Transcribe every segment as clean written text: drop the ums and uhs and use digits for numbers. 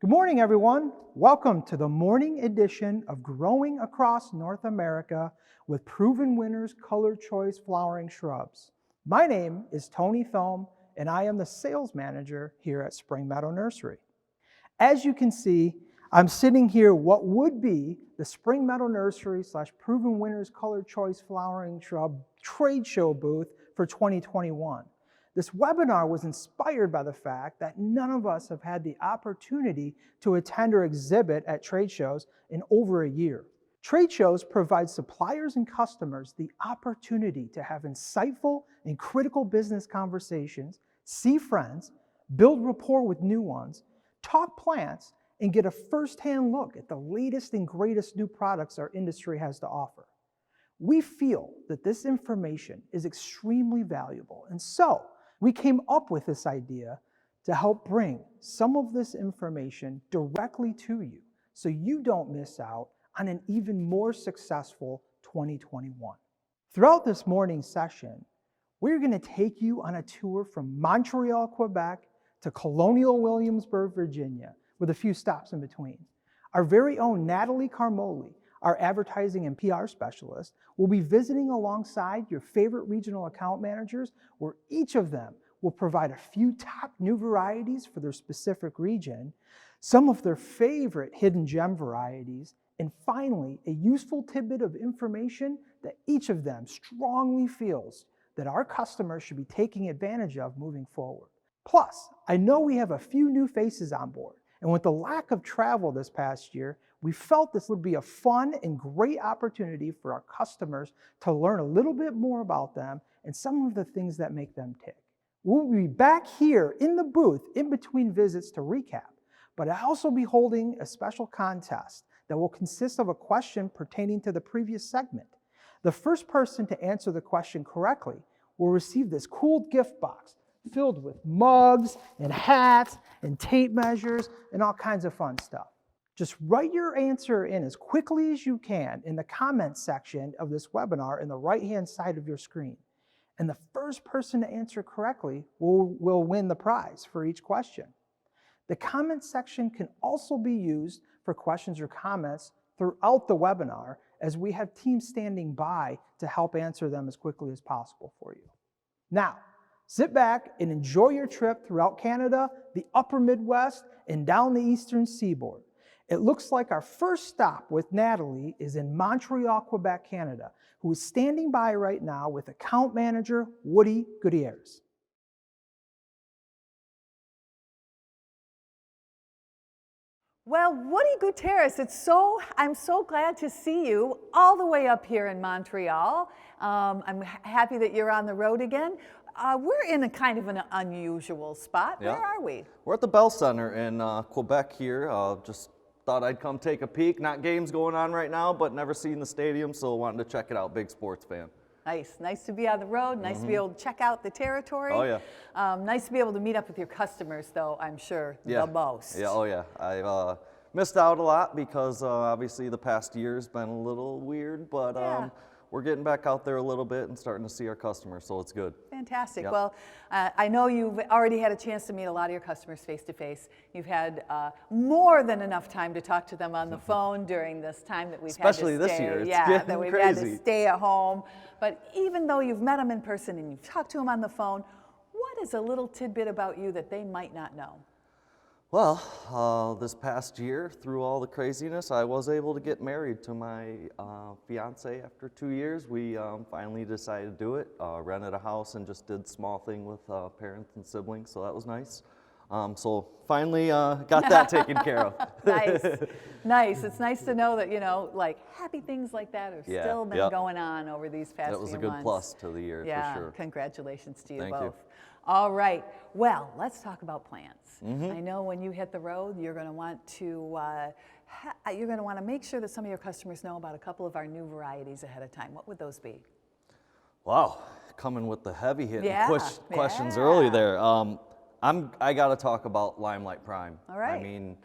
Good morning, everyone. Welcome to the morning edition of Growing Across North America with Proven Winners Color Choice Flowering Shrubs. My name is Tony Thome, and I am the sales manager here at Spring Meadow Nursery. As you can see, I'm sitting here what would be the Spring Meadow Nursery / Proven Winners Color Choice Flowering Shrub trade show booth for 2021. This webinar was inspired by the fact that none of us have had the opportunity to attend or exhibit at trade shows in over a year. Trade shows provide suppliers and customers the opportunity to have insightful and critical business conversations, see friends, build rapport with new ones, talk plants, and get a first-hand look at the latest and greatest new products our industry has to offer. We feel that this information is extremely valuable, and so we came up with this idea to help bring some of this information directly to you so you don't miss out on an even more successful 2021. Throughout this morning's session, we're going to take you on a tour from Montreal, Quebec to Colonial Williamsburg, Virginia, with a few stops in between. Our very own Natalie Carmolli, our advertising and PR specialist, will be visiting alongside your favorite regional account managers, where each of them will provide a few top new varieties for their specific region, some of their favorite hidden gem varieties, and finally, a useful tidbit of information that each of them strongly feels that our customers should be taking advantage of moving forward. Plus, I know we have a few new faces on board, and with the lack of travel this past year, we felt this would be a fun and great opportunity for our customers to learn a little bit more about them and some of the things that make them tick. We'll be back here in the booth in between visits to recap, but I'll also be holding a special contest that will consist of a question pertaining to the previous segment. The first person to answer the question correctly will receive this cool gift box filled with mugs and hats and tape measures and all kinds of fun stuff. Just write your answer in as quickly as you can in the comments section of this webinar in the right-hand side of your screen. And the first person to answer correctly will win the prize for each question. The comments section can also be used for questions or comments throughout the webinar, as we have teams standing by to help answer them as quickly as possible for you. Now, sit back and enjoy your trip throughout Canada, the upper Midwest, and down the eastern seaboard. It looks like our first stop with Natalie is in Montreal, Quebec, Canada, who is standing by right now with account manager Woody Gutierrez. Well, Woody Gutierrez, I'm so glad to see you all the way up here in Montreal. I'm happy that you're on the road again. We're in a kind of an unusual spot. Yeah. Where are we? We're at the Bell Center in Quebec here. Just thought I'd come take a peek. Not games going on right now, but never seen the stadium, so wanted to check it out. Big sports fan. Nice to be on the road. Nice to be able to check out the territory. Oh yeah. Nice to be able to meet up with your customers, though, I'm sure, Yeah. the most. Yeah, oh yeah. I've missed out a lot because obviously the past year's been a little weird, but Yeah. we're getting back out there a little bit and starting to see our customers, so it's good. Fantastic. Yep. Well, I know you've already had a chance to meet a lot of your customers face to face. You've had more than enough time to talk to them on the phone during this time that we've Especially had to stay. this year, it's yeah, getting that we've had to crazy. stay at home. But even though you've met them in person and you've talked to them on the phone, what is a little tidbit about you that they might not know? Well, this past year, through all the craziness, I was able to get married to my fiance after 2 years. We finally decided to do it, rented a house and just did small thing with parents and siblings, so that was nice. So finally got that taken care of. Nice. It's nice to know that, like happy things like that have Yeah, still been yep. going on over these past few months. That was a good plus to the year, Yeah, for sure. congratulations to you Thank both. you. All right, well, let's talk about plants. Mm-hmm. I know when you hit the road, you're going to want to make sure that some of your customers know about a couple of our new varieties ahead of time. What would those be? Wow, coming with the heavy hitting Yeah, questions yeah. early there. I got to talk about Limelight Prime. All right. I mean,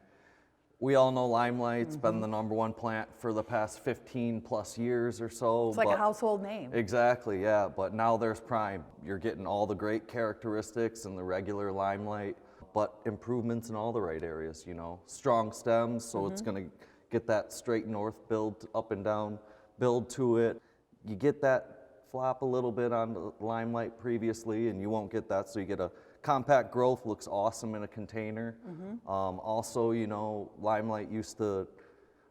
We all know Limelight's been the #1 plant for the past 15 plus years or so. It's like a household name. Exactly, yeah. But now there's Prime. You're getting all the great characteristics in the regular Limelight, but improvements in all the right areas, you know. Strong stems, so it's going to get that straight north build, up and down build to it. You get that flop a little bit on the Limelight previously, and you won't get that, so you get a compact growth, looks awesome in a container. Also, you know, Limelight used to,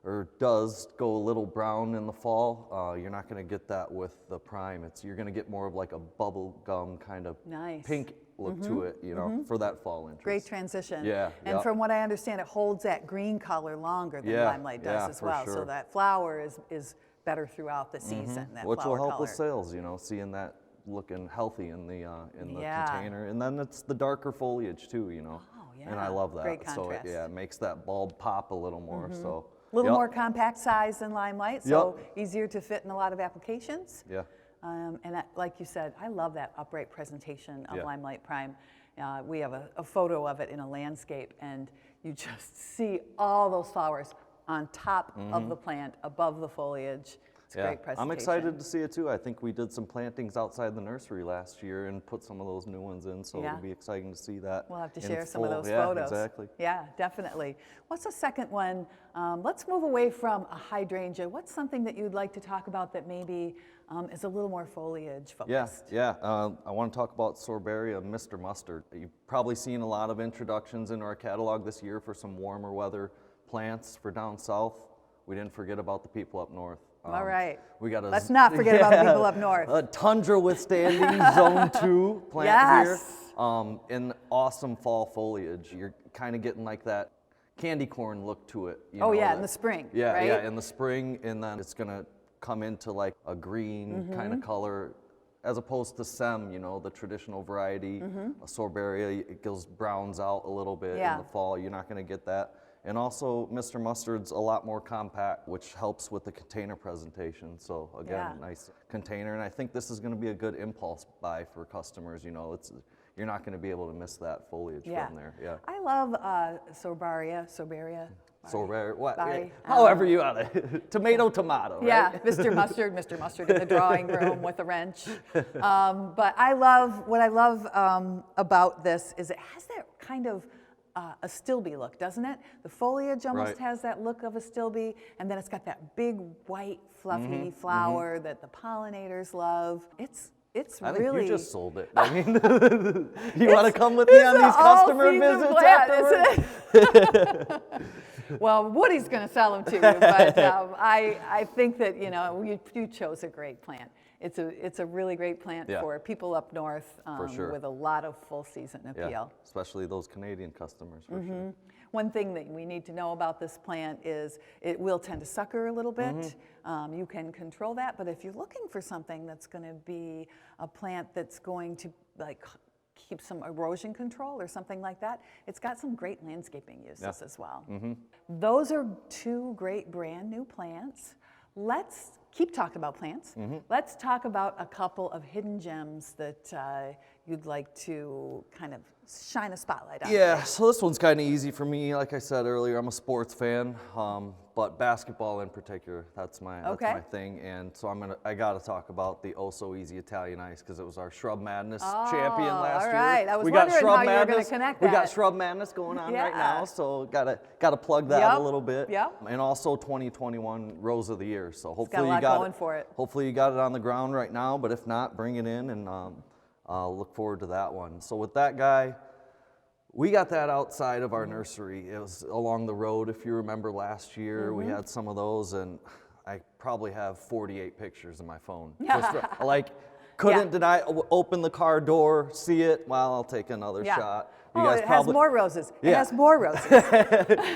or does, go a little brown in the fall. You're not going to get that with the Prime. You're going to get more of like a bubble gum kind of pink look to it, you know, for that fall interest. Great transition. Yeah. And from what I understand, it holds that green color longer than Limelight does as well. So that flower is better throughout the season. That Which will flower help with color. sales, you know, seeing that looking healthy in the container. And then it's the darker foliage too, you know. Oh, yeah. And I love that. Great So contrast. it makes that bulb pop a little more. So A little more compact size than Limelight, so easier to fit in a lot of applications. Yeah. And that, like you said, I love that upright presentation of Limelight Prime. We have a photo of it in a landscape, and you just see all those flowers on top of the plant, above the foliage. It's a great presentation. I'm excited to see it too. I think we did some plantings outside the nursery last year and put some of those new ones in, so it'll be exciting to see that. We'll have to in share some of full. those photos. Exactly. Yeah, definitely. What's the second one? Let's move away from a hydrangea. What's something that you'd like to talk about that maybe is a little more foliage focused? I want to talk about Sorbaria Mr. Mustard. You've probably seen a lot of introductions into our catalog this year for some warmer weather plants for down south. We didn't forget about the people up north. All right. We got Let's not forget about the people up north. A tundra withstanding Zone 2 plant here. In awesome fall foliage. You're kind of getting like that candy corn look to it. You know, in the spring. Right? Yeah, in the spring, and then it's gonna come into like a green kind of color, as opposed to Sem, you know, the traditional variety. A Sorbaria, it goes browns out a little bit in the fall. You're not gonna get that. And also, Mr. Mustard's a lot more compact, which helps with the container presentation. So again, nice container. And I think this is going to be a good impulse buy for customers. You know, you're not going to be able to miss that foliage from there. Yeah. I love Sorbaria. However you want it. Tomato. Yeah, right? Mr. Mustard in the drawing room with a wrench. But what I love about this is it has that kind of a stilby look, doesn't it? The foliage almost has that look of a silby, and then it's got that big white fluffy flower that the pollinators love. It's I really. think you just sold it. I mean, you want to come with me on these customer visits afterwards? Well, Woody's going to sell them to you, but I think that you chose a great plant. It's a really great plant for people up north with a lot of full season appeal. Yeah, especially those Canadian customers for sure. One thing that we need to know about this plant is it will tend to sucker a little bit. You can control that, but if you're looking for something that's going to be a plant that's going to keep some erosion control or something like that, it's got some great landscaping uses as well. Those are two great brand new plants. Let's keep talking about plants. Let's talk about a couple of hidden gems that you'd like to kind of shine a spotlight on. Yeah, so this one's kind of easy for me. Like I said earlier, I'm a sports fan, but basketball in particular, that's my thing. And so I got to talk about the Oh So Easy Italian Ice, because it was our Shrub Madness champion last year. All right, I was wondering how you were going to connect that. We got Shrub Madness going on right now, so gotta plug that a little bit. And also 2021 Rose of the Year. So hopefully you got going for it. Hopefully you got it on the ground right now, but if not, bring it in, and I'll look forward to that one. So with that guy, we got that outside of our nursery. It was along the road, if you remember last year. We had some of those, and I probably have 48 pictures in my phone. Couldn't deny, open the car door, see it, well, I'll take another shot. It has more roses. It has more roses.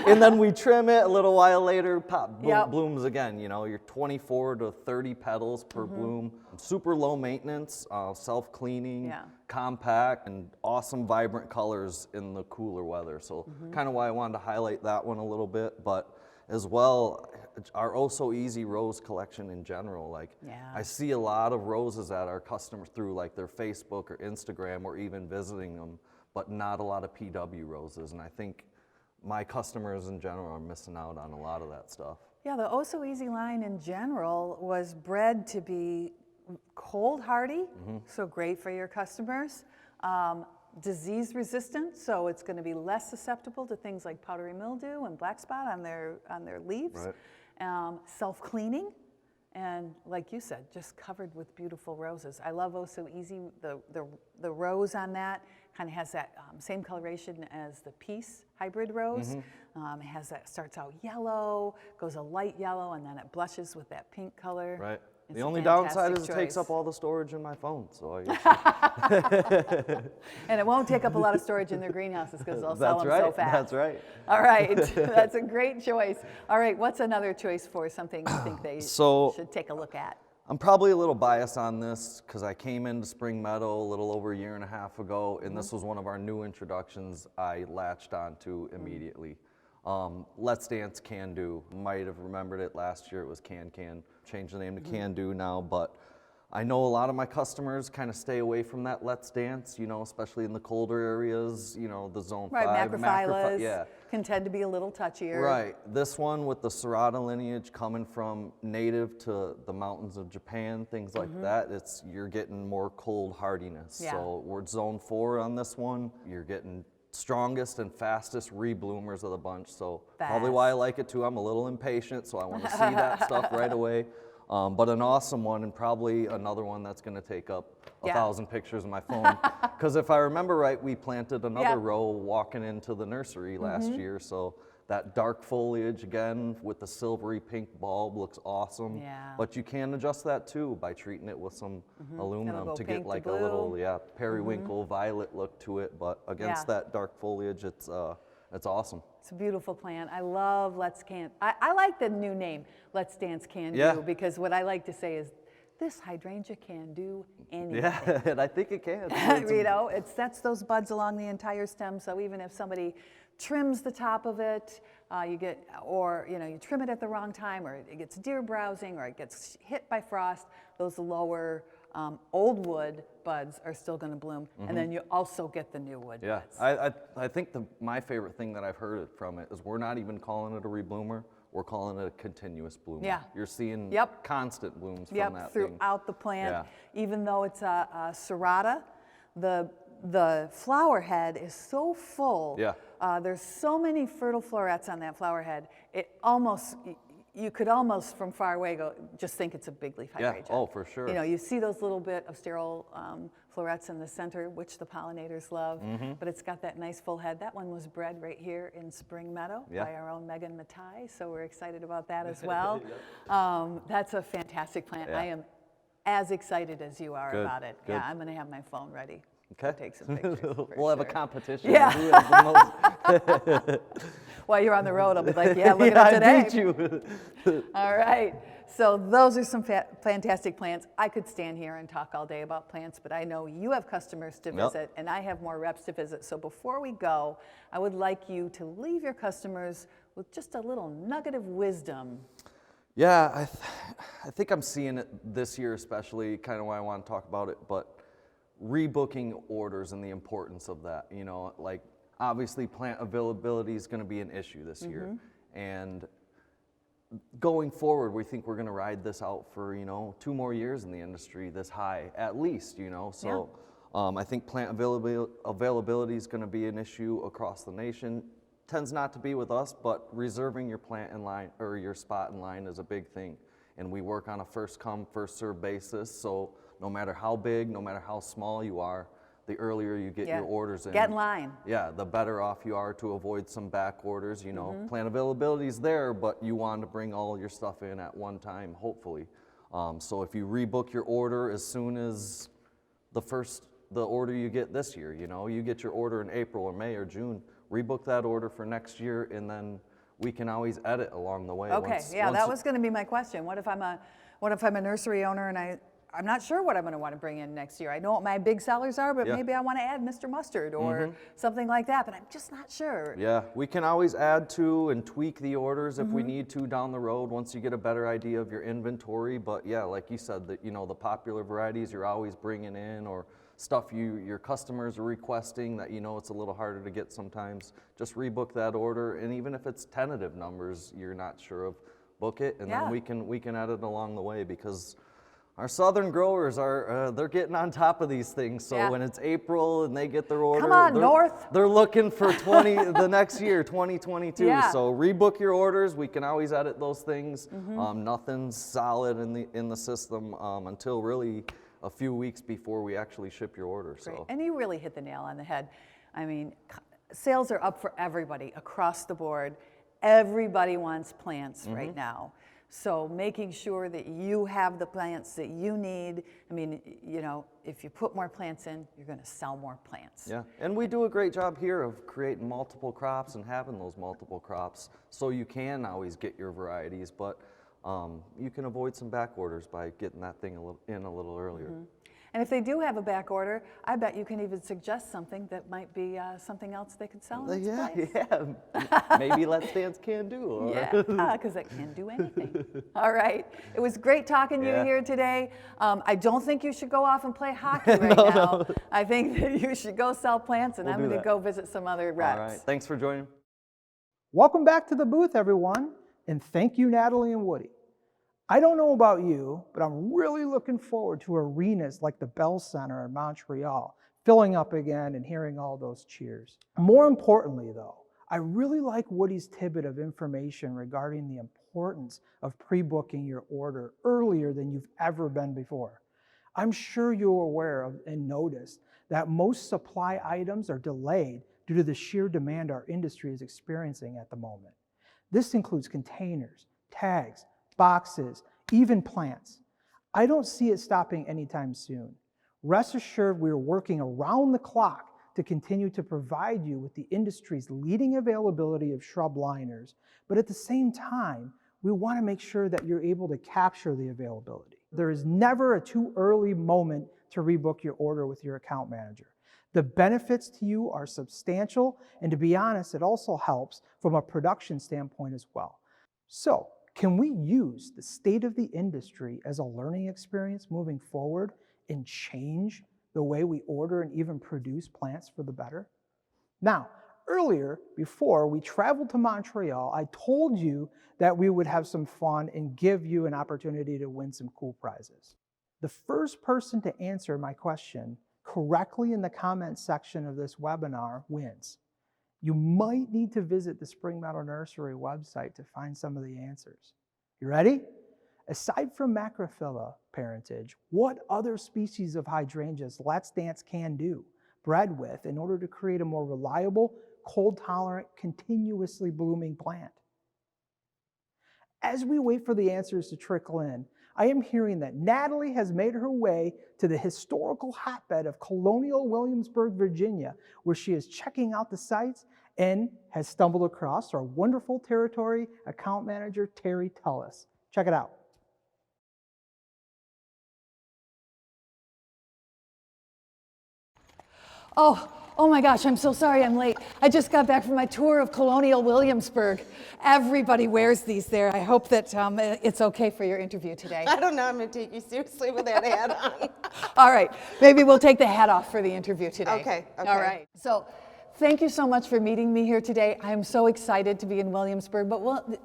And then we trim it, a little while later, pop, blooms again. You know, you're 24 to 30 petals per bloom. Super low maintenance, self-cleaning, compact, and awesome vibrant colors in the cooler weather. So kind of why I wanted to highlight that one a little bit, but as well, our Oh So Easy rose collection in general. I see a lot of roses that our customers through their Facebook or Instagram or even visiting them, but not a lot of PW roses. And I think my customers in general are missing out on a lot of that stuff. Yeah, the Oh So Easy line in general was bred to be cold hardy, so great for your customers. Disease resistant, so it's going to be less susceptible to things like powdery mildew and black spot on their leaves. Right. Self-cleaning, and like you said, just covered with beautiful roses. I love Oh So Easy. The rose on that kind of has that same coloration as the Peace hybrid rose. It has that, starts out yellow, goes a light yellow, and then it blushes with that pink color. Right. It's The a only downside is fantastic it takes choice. up all the storage in my phone, so I guess And it won't take up a lot of storage in their greenhouses because they'll sell that's them right. so fast. That's right. All right, that's a great choice. All right, what's another choice for something you think they So- should take a look at? I'm probably a little biased on this because I came into Spring Meadow a little over a year and a half ago, and this was one of our new introductions I latched onto immediately. Let's Dance Can Do. Might have remembered it last year. It was Can. Changed the name to Can Do now, but I know a lot of my customers kind of stay away from that Let's Dance, you know, especially in the colder areas, you know, the zone Right, 5. macrophyllus Yeah. can tend to be a little touchier. Right. This one with the Serrata lineage coming from native to the mountains of Japan, things like that, you're getting more cold hardiness. Yeah. So we're zone 4 on this one. You're getting strongest and fastest rebloomers of the bunch. So probably why I like it too. I'm a little impatient, so I want to see that stuff right away. But an awesome one, and probably another one that's going to take up 1,000 pictures of my phone. Because if I remember right, we planted another row walking into the nursery last year. So that dark foliage again with the silvery pink bulb looks awesome. Yeah. But you can adjust that too by treating it with some aluminum go to pink get to like a blue. little periwinkle violet look to it. But against that dark foliage, it's awesome. It's a beautiful plant. I love Let's Can. I like the new name, Let's Dance Can Yeah. Do, because what I like to say is, this hydrangea can do anything. Yeah, and I think it can. You know, it sets those buds along the entire stem, so even if somebody trims the top of it, you trim it at the wrong time, or it gets deer browsing, or it gets hit by frost, those lower old wood buds are still going to bloom, and then you also get the new wood Yeah, buds. I think my favorite thing that I've heard from it is we're not even calling it a rebloomer, we're calling it a continuous bloomer. Yeah. You're seeing constant blooms from Yep, that thing. throughout the plant. Yeah. Even though it's a serrata, the flower head is so full. Yeah. There's so many fertile florets on that flower head. You could almost from far away just think it's a big leaf hydrangea. Oh, for sure. You know, you see those little bit of sterile florets in the center, which the pollinators love, but it's got that nice full head. That one was bred right here in Spring Meadow by our own Megan Matai, so we're excited about that as well. That's a fantastic plant. Yeah. I am as excited as you are Good, about it. good. Yeah, I'm going to have my phone ready. Okay. Take some pictures. for We'll have a sure. competition. Yeah. Who has the most? While you're on the road, I'll be like, yeah, look Yeah, at it I today. beat you. All right. So those are some fantastic plants. I could stand here and talk all day about plants, but I know you have customers to visit, and I have more reps to visit. So before we go, I would like you to leave your customers with just a little nugget of wisdom. Yeah, I think I'm seeing it this year especially, kind of why I want to talk about it, but rebooking orders and the importance of that. You know, like obviously plant availability is going to be an issue this year, and going forward, we think we're going to ride this out for 2 more years in the industry this high at least. So I think plant availability is going to be an issue across the nation. Tends not to be with us, but reserving your plant in line or your spot in line is a big thing, and we work on a first come first served basis. So no matter how big, no matter how small you are, the earlier you get your orders in. Get in line. Yeah, the better off you are to avoid some back orders. Plant availability is there, but you want to bring all your stuff in at one time, hopefully. So if you rebook your order as soon as the order you get this year, you get your order in April or May or June, rebook that order for next year, and then we can always edit along the way. Okay, that was going to be my question. What if I'm a nursery owner and I'm not sure what I'm going to want to bring in next year. I know what my big sellers are, but maybe I want to add Mr. Mustard or something like that, but I'm just not sure. Yeah, we can always add to and tweak the orders if we need to down the road once you get a better idea of your inventory. But yeah, like you said, the popular varieties you're always bringing in, or stuff your customers are requesting that you know it's a little harder to get sometimes, just rebook that order. And even if it's tentative numbers you're not sure of, book it, and then we can edit along the way, because our southern growers are they're getting on top of these things. So when it's April and they get their order, come on, North. They're looking for the next year, 2022. Yeah. So rebook your orders. We can always edit those things. Nothing's solid in the system until really a few weeks before we actually ship your order. Great. So. And you really hit the nail on the head. I mean, sales are up for everybody across the board. Everybody wants plants right now. So making sure that you have the plants that you need. I mean, you know, if you put more plants in, you're going to sell more plants. Yeah, and we do a great job here of creating multiple crops and having those multiple crops, so you can always get your varieties, but you can avoid some back orders by getting that thing in a little earlier. And if they do have a back order, I bet you can even suggest something that might be something else they could sell in its place. Yeah. Maybe Let's Dance can do. Or Yeah, because it can do anything. All right. It was great talking to you here today. I don't think you should go off and play hockey right now. No. I think that you should go sell plants, and I'm going to go visit some other reps. All right. Thanks for joining. Welcome back to the booth, everyone, and thank you, Natalie and Woody. I don't know about you, but I'm really looking forward to arenas like the Bell Center in Montreal filling up again and hearing all those cheers. More importantly, though, I really like Woody's tidbit of information regarding the importance of pre-booking your order earlier than you've ever been before. I'm sure you're aware of and noticed that most supply items are delayed due to the sheer demand our industry is experiencing at the moment. This includes containers, tags, boxes, even plants. I don't see it stopping anytime soon. Rest assured, we are working around the clock to continue to provide you with the industry's leading availability of shrub liners, but at the same time, we want to make sure that you're able to capture the availability. There is never a too early moment to rebook your order with your account manager. The benefits to you are substantial, and to be honest, it also helps from a production standpoint as well. So, can we use the state of the industry as a learning experience moving forward and change the way we order and even produce plants for the better? Now, earlier, before we traveled to Montreal, I told you that we would have some fun and give you an opportunity to win some cool prizes. The first person to answer my question correctly in the comments section of this webinar wins. You might need to visit the Spring Meadow Nursery website to find some of the answers. You ready? Aside from macrophylla parentage, what other species of hydrangeas Let's Dance can do, bred with, in order to create a more reliable, cold-tolerant, continuously blooming plant? As we wait for the answers to trickle in, I am hearing that Natalie has made her way to the historical hotbed of Colonial Williamsburg, Virginia, where she is checking out the sites and has stumbled across our wonderful territory account manager, Terry Tullis. Check it out. Oh my gosh, I'm so sorry I'm late. I just got back from my tour of Colonial Williamsburg. Everybody wears these there. I hope that it's okay for your interview today. I don't know, I'm going to take you seriously with that hat on. All right, maybe we'll take the hat off for the interview today. Okay. All right. So, thank you so much for meeting me here today. I am so excited to be in Williamsburg, but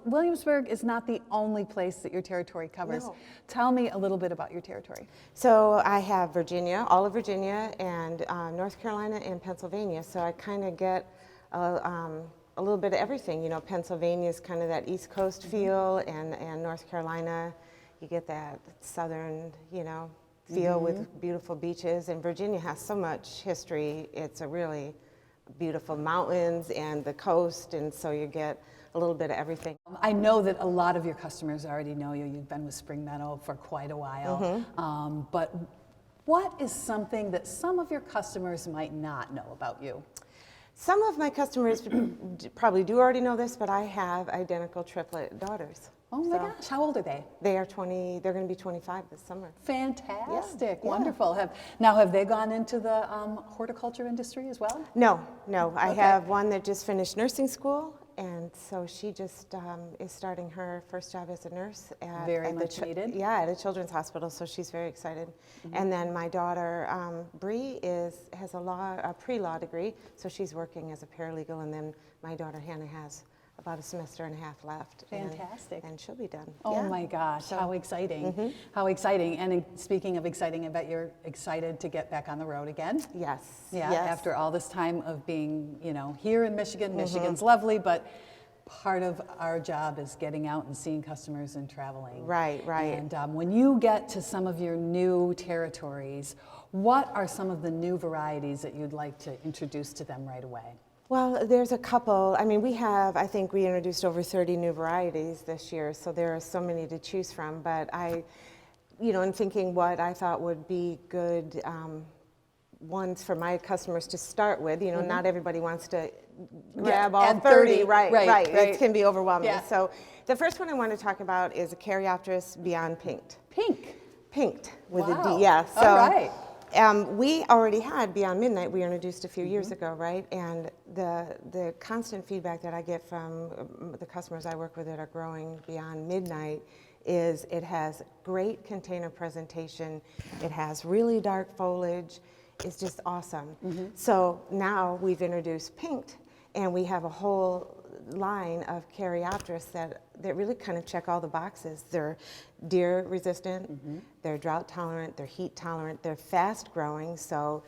Williamsburg is not the only place that your territory covers. No. Tell me a little bit about your territory. So I have Virginia, all of Virginia, and North Carolina and Pennsylvania. So I kind of get a little bit of everything. You know, Pennsylvania is kind of that East Coast feel, and North Carolina, you get that southern, feel with beautiful beaches. And Virginia has so much history. It's a really beautiful mountains and the coast, and so you get a little bit of everything. I know that a lot of your customers already know you. You've been with Spring Meadow for quite a while. But what is something that some of your customers might not know about you? Some of my customers probably do already know this, but I have identical triplet daughters. Oh my gosh, how old are they? They are 20, they're going to be 25 this summer. Fantastic, Yeah. Wonderful. Have they gone into the horticulture industry as well? No. I have one that just finished nursing school, and so she just is starting her first job as a nurse at, Very at much needed. Yeah, at a children's hospital. So she's very excited. And then my daughter Bree has a pre-law degree, so she's working as a paralegal. And then my daughter Hannah has about a semester and a half left. Fantastic. And she'll be done. Oh Yeah. my gosh, So- how exciting. How exciting. And speaking of exciting, I bet you're excited to get back on the road again. Yes. Yeah, Yes. after all this time of being, here in Michigan. Michigan's lovely, but part of our job is getting out and seeing customers and traveling. Right, right. And when you get to some of your new territories, what are some of the new varieties that you'd like to introduce to them right away? Well, there's a couple. I mean, I think we introduced over 30 new varieties this year, so there are so many to choose from. But in thinking what I thought would be good ones for my customers to start with, not everybody wants to grab all add 30. 30. Right. It Right. can be overwhelming. Yeah. So the first one I want to talk about is a Caryopteris Beyond Pinked. Pinked with a Wow. D, yeah. So, all right. we already had Beyond Midnight, we introduced a few years ago, right? And the constant feedback that I get from the customers I work with that are growing Beyond Midnight is it has great container presentation, it has really dark foliage, it's just awesome. So now we've introduced Pinked, and we have a whole line of Caryopteris that really kind of check all the boxes. They're deer resistant, they're drought tolerant, they're heat tolerant, they're fast growing, so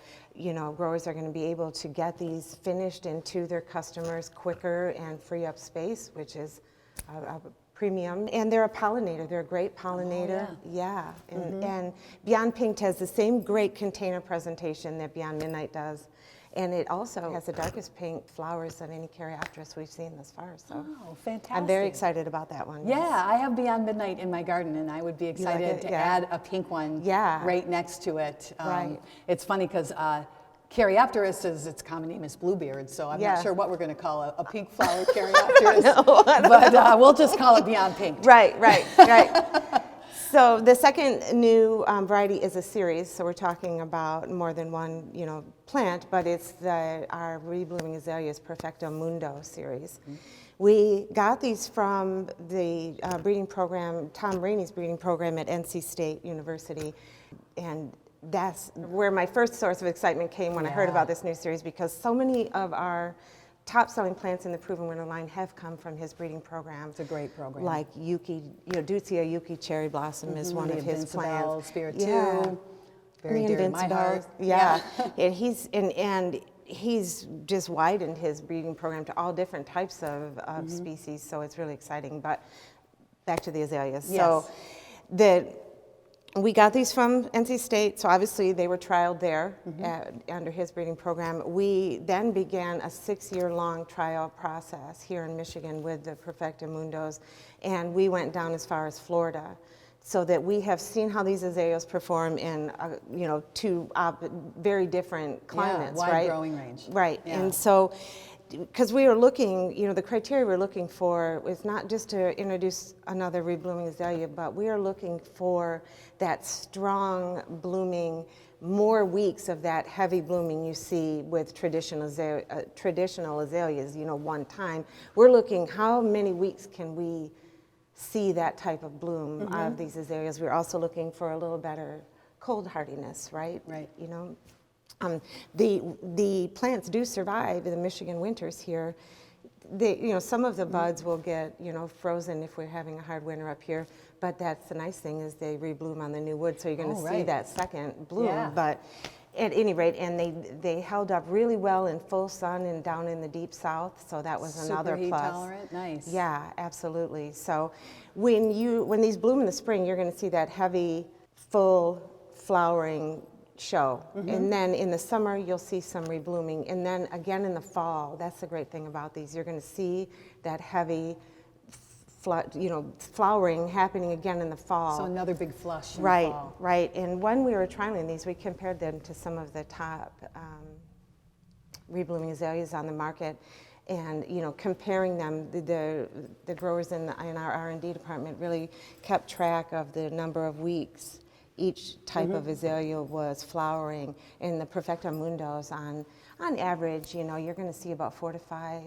growers are going to be able to get these finished into their customers quicker and free up space, which is a premium. And they're a pollinator, they're a great pollinator. Yeah. And Beyond Pinked has the same great container presentation that Beyond Midnight does. And it also has the darkest pink flowers of any Caryopteris we've seen thus far. So Oh, fantastic. I'm very excited about that one. yes. Yeah, I have Beyond Midnight in my garden, and I would be excited it? to Yeah. add a pink one right next to it. Right. It's funny because Caryopteris its common name is bluebeard, so I'm not sure what we're going to call a pink flower Caryopteris, but we'll just call it Beyond Pink. Right. So the second new variety is a series. So we're talking about more than one, plant, but it's our reblooming azaleas Perfecto Mundo series. We got these from the breeding program, Tom Rainey's breeding program at NC State University, and that's where my first source of excitement came when I heard about this new series, because so many of our top-selling plants in the Proven Winner line have come from his breeding program. It's a great program. Like Yuki, Deutzia Yuki cherry blossom is one of his plants. Spirit Yeah. 2, very dear to my heart. Yeah. And he's just widened his breeding program to all different types of species, so it's really exciting. But back to the azaleas. Yes. So we got these from NC State, so obviously they were trialed there under his breeding program. We then began a 6-year-long trial process here in Michigan with the Perfecto Mundos, and we went down as far as Florida, so that we have seen how these azaleas perform in, two very different climates, wide right? growing range. Right, Yeah. and so, because we were looking, the criteria we're looking for is not just to introduce another reblooming azalea, but we are looking for that strong blooming, more weeks of that heavy blooming you see with traditional azaleas, one time. We're looking how many weeks can we see that type of bloom out of these azaleas. We're also looking for a little better cold hardiness, right? Right. The plants do survive the Michigan winters here. Some of the buds will get, frozen if we're having a hard winter up here, but that's the nice thing is they rebloom on the new wood, so you're going to see that second bloom. Yeah. But at any rate, and they held up really well in full sun and down in the deep south, so that was another Super heat plus. tolerant, nice. Yeah, absolutely. So when these bloom in the spring, you're going to see that heavy, full flowering show. And then in the summer, you'll see some reblooming. And then again in the fall, that's the great thing about these. You're going to see that heavy, flowering happening again in the fall. So another big flush in Right, the fall. right. And when we were trialing these, we compared them to some of the top reblooming azaleas on the market. And comparing them, the growers in our R&D department really kept track of the number of weeks each type of azalea was flowering. And the Perfecto Mundos on on average, you know, you're going to see about 4 to 5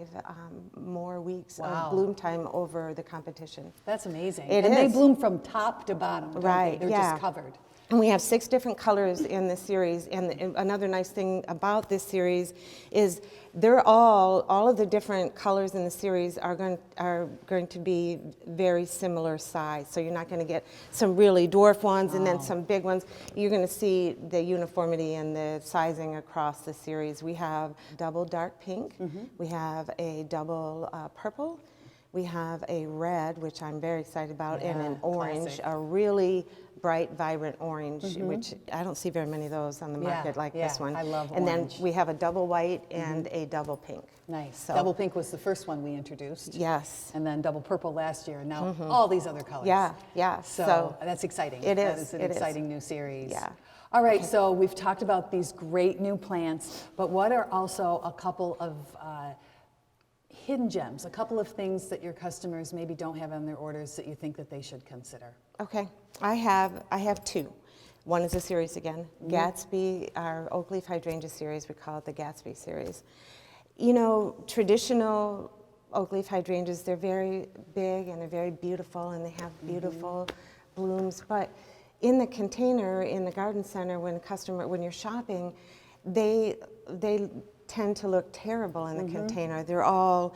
more weeks Wow. of bloom time over the competition. That's amazing. It and they is. bloom from top to bottom, don't Right, they? They're yeah. just covered. And we have 6 different colors in the series. And another nice thing about this series is they're all of the different colors in the series are going to be very similar size. So you're not going to get some really dwarf ones and then some big ones. You're going to see the uniformity and the sizing across the series. We have double dark pink. We have a double purple. We have a red, which I'm very excited about, and an orange, classic. a really bright, vibrant orange, which I don't see very many of those on the market like this one. I love and orange. then we have a double white and a double pink. Nice. So- Double pink was the first one we introduced. Yes. And then double purple last year, and now all these other colors. Yeah, yeah. So that's exciting. It That is, is an it is. exciting new series. Yeah. All right, so we've talked about these great new plants, but what are also a couple of hidden gems, a couple of things that your customers maybe don't have on their orders that you think that they should consider? Okay, I have 2. One is a series again, Gatsby, our oak leaf hydrangea series. We call it the Gatsby series. You know, traditional oak leaf hydrangeas, they're very big and they're very beautiful and they have beautiful blooms. But in the container, in the garden center, when you're shopping, they tend to look terrible in the container. They're all,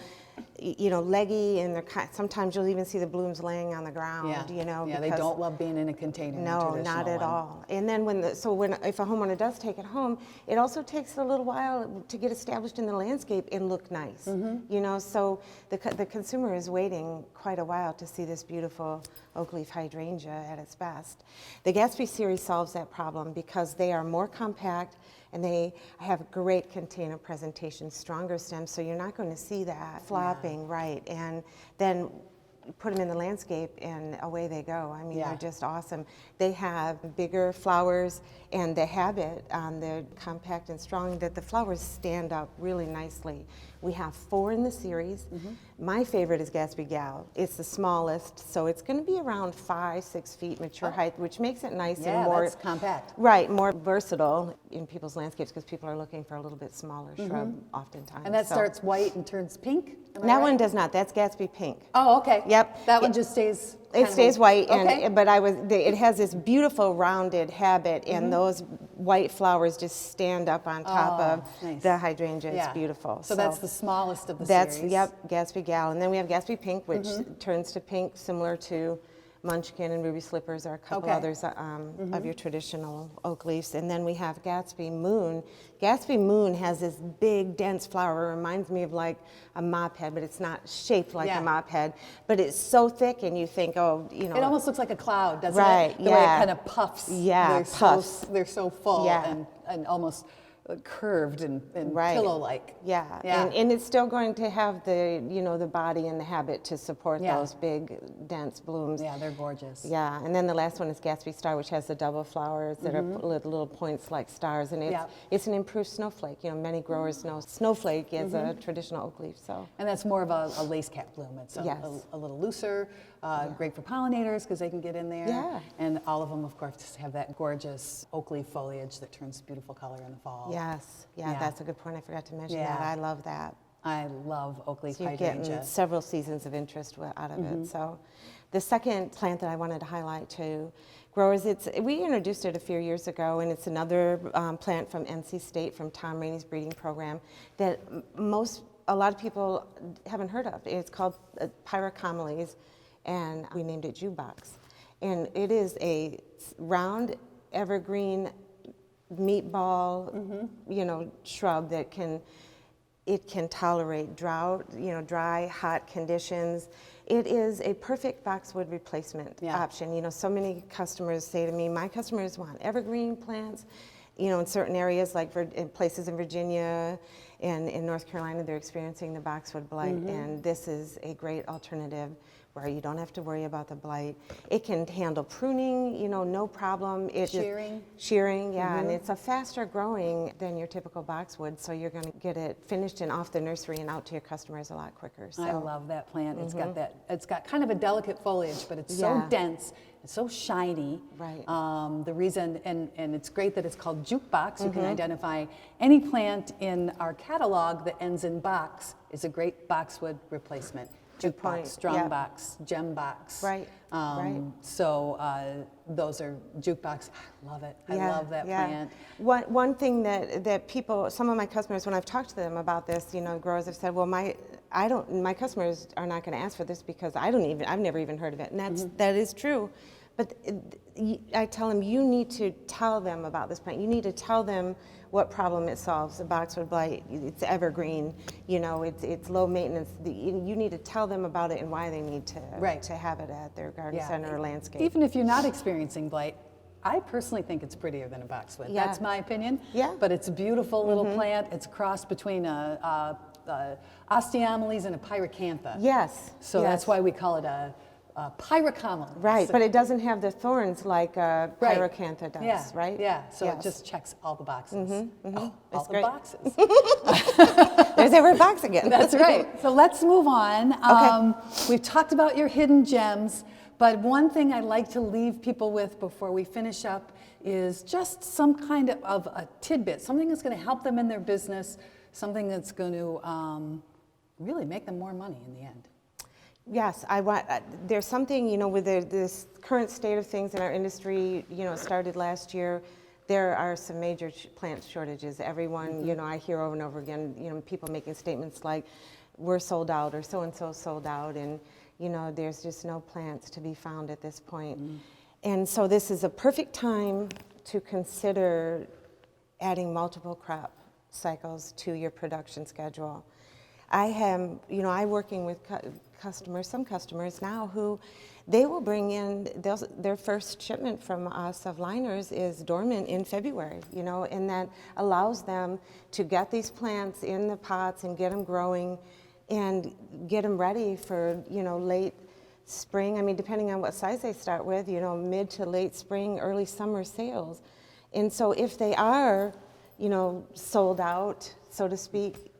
you know, leggy, and sometimes you'll even see the blooms laying on the ground. You know, yeah, they because- don't love being in a container. No, not at all. And then if a homeowner does take it home, it also takes a little while to get established in the landscape and look nice. You know, so the consumer is waiting quite a while to see this beautiful oak leaf hydrangea at its best. The Gatsby series solves that problem because they are more compact and they have great container presentation, stronger stems, so you're not going to see that flopping, right? And then put them in the landscape and away they go. I mean, they're just awesome. They have bigger flowers, and the habit, they're compact and strong, that the flowers stand up really nicely. We have 4 in the series. My favorite is Gatsby Gal. It's the smallest, so it's going to be around 5-6 feet mature height, which makes it nice and more that's compact. Right, more versatile in people's landscapes because people are looking for a little bit smaller shrub oftentimes. And that So- starts white and turns pink? Am I That right? one does not. That's Gatsby Pink. Oh, okay. Yep. That one just stays. It kind of stays white, Okay. but it has this beautiful rounded habit, and those white flowers just stand up on top of nice. the hydrangea. Yeah. It's beautiful. So that's the smallest of the That's series. Gatsby Gal, and then we have Gatsby Pink, which turns to pink, similar to Munchkin and Ruby Slippers are a couple Okay. others of your traditional oak leaves. And then we have Gatsby Moon. Gatsby Moon has this big, dense flower. It reminds me of like a mop head, but it's not shaped like Yeah. a mop head. But it's so thick, and you think, oh, you know. It almost looks like a cloud, doesn't Right, it? The way it yeah. kind of puffs. Yeah, they're puffs. they're so full Yeah. and almost curved and Right. pillow-like. Yeah, Yeah. And it's still going to have the body and the habit to support Yeah. those big, dense blooms. Yeah, they're gorgeous. Yeah, and then the last one is Gatsby Star, which has the double flowers that are little points like stars, and it's an improved snowflake. You know, many growers know snowflake is a traditional oak leaf. So And that's more of a lace cap bloom. It's Yes. a little looser, great for pollinators because they can get in there. Yeah. And all of them, of course, have that gorgeous oak leaf foliage that turns beautiful color in the fall. yes, Yeah. that's a good point. I forgot to mention Yeah. that. I love that. I love oak leaf So you're hydrangea. getting several seasons of interest out of it. So the second plant that I wanted to highlight to growers, we introduced it a few years ago, and it's another plant from NC State, from Tom Rainey's breeding program, that a lot of people haven't heard of. It's called Pyracomylase, and we named it Jukebox. And it is a round evergreen meatball, shrub that can tolerate drought, dry, hot conditions. It is a perfect boxwood replacement option. So many customers say to me, my customers want evergreen plants. In certain areas, like in places in Virginia and in North Carolina, they're experiencing the boxwood blight, and this is a great alternative where you don't have to worry about the blight. It can handle pruning, you know, no problem. Shearing, yeah, and it's a faster growing than your typical boxwood, so you're going to get it finished and off the nursery and out to your customers a lot quicker. So. I love that plant. It's got kind of a delicate foliage, but it's so dense, it's so shiny. Right. The reason, and it's great that it's called jukebox. You can identify any plant in our catalog that ends in box is a great boxwood replacement. Jukebox, strongbox, gembox. Right, right. So those are jukebox. I love it. I love that plant. One thing that people, some of my customers, when I've talked to them about this, you know, growers have said, well, my customers are not going to ask for this because I've never even heard of it, and that is true. But I tell them, you need to tell them about this plant. You need to tell them what problem it solves. The boxwood blight, it's evergreen, you know, it's low maintenance. You need to tell them about it and why they need to have it at their garden center or landscape. Even if you're not experiencing blight, I personally think it's prettier than a boxwood. Yeah. That's my opinion. Yeah. But it's a beautiful little plant. It's a cross between a osteomeles and a pyracantha. Yes. So that's why we call it a pyracantha. Right, so, but it doesn't have the thorns like pyracantha does, right? Yeah, so it just checks all the boxes. All the boxes. There's that word box again. That's right. So let's move on. Okay. We've talked about your hidden gems, but one thing I'd like to leave people with before we finish up is just some kind of a tidbit, something that's going to help them in their business, something that's going to really make them more money in the end. Yes, there's something, you know, with this current state of things in our industry, you know, started last year, there are some major plant shortages. Everyone, you know, I hear over and over again, you know, people making statements like, we're sold out or so-and-so sold out, and, you know, there's just no plants to be found at this point. And so this is a perfect time to consider adding multiple crop cycles to your production schedule. I am, you know, I'm working with some customers now who they will bring in their first shipment from us of liners is dormant in February, you know, and that allows them to get these plants in the pots and get them growing and get them ready for, you know, late spring. I mean, depending on what size they start with, you know, mid to late spring, early summer sales. And so if they are, you know, sold out, so to speak,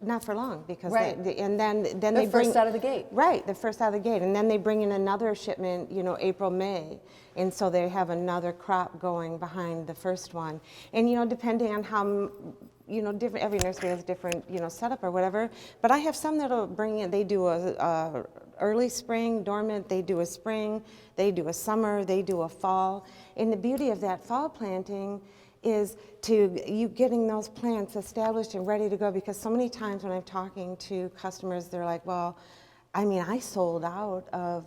not for long, because then they bring first out of the gate. Right, the first out of the gate, and then they bring in another shipment, you know, April, May, and so they have another crop going behind the first one. And you know, depending on how, you know, different, every nursery has different, you know, setup or whatever. But I have some that'll bring in. They do a early spring dormant. They do a spring. They do a summer. They do a fall. And the beauty of that fall planting is you getting those plants established and ready to go, because so many times when I'm talking to customers, they're like, well, I mean, I sold out of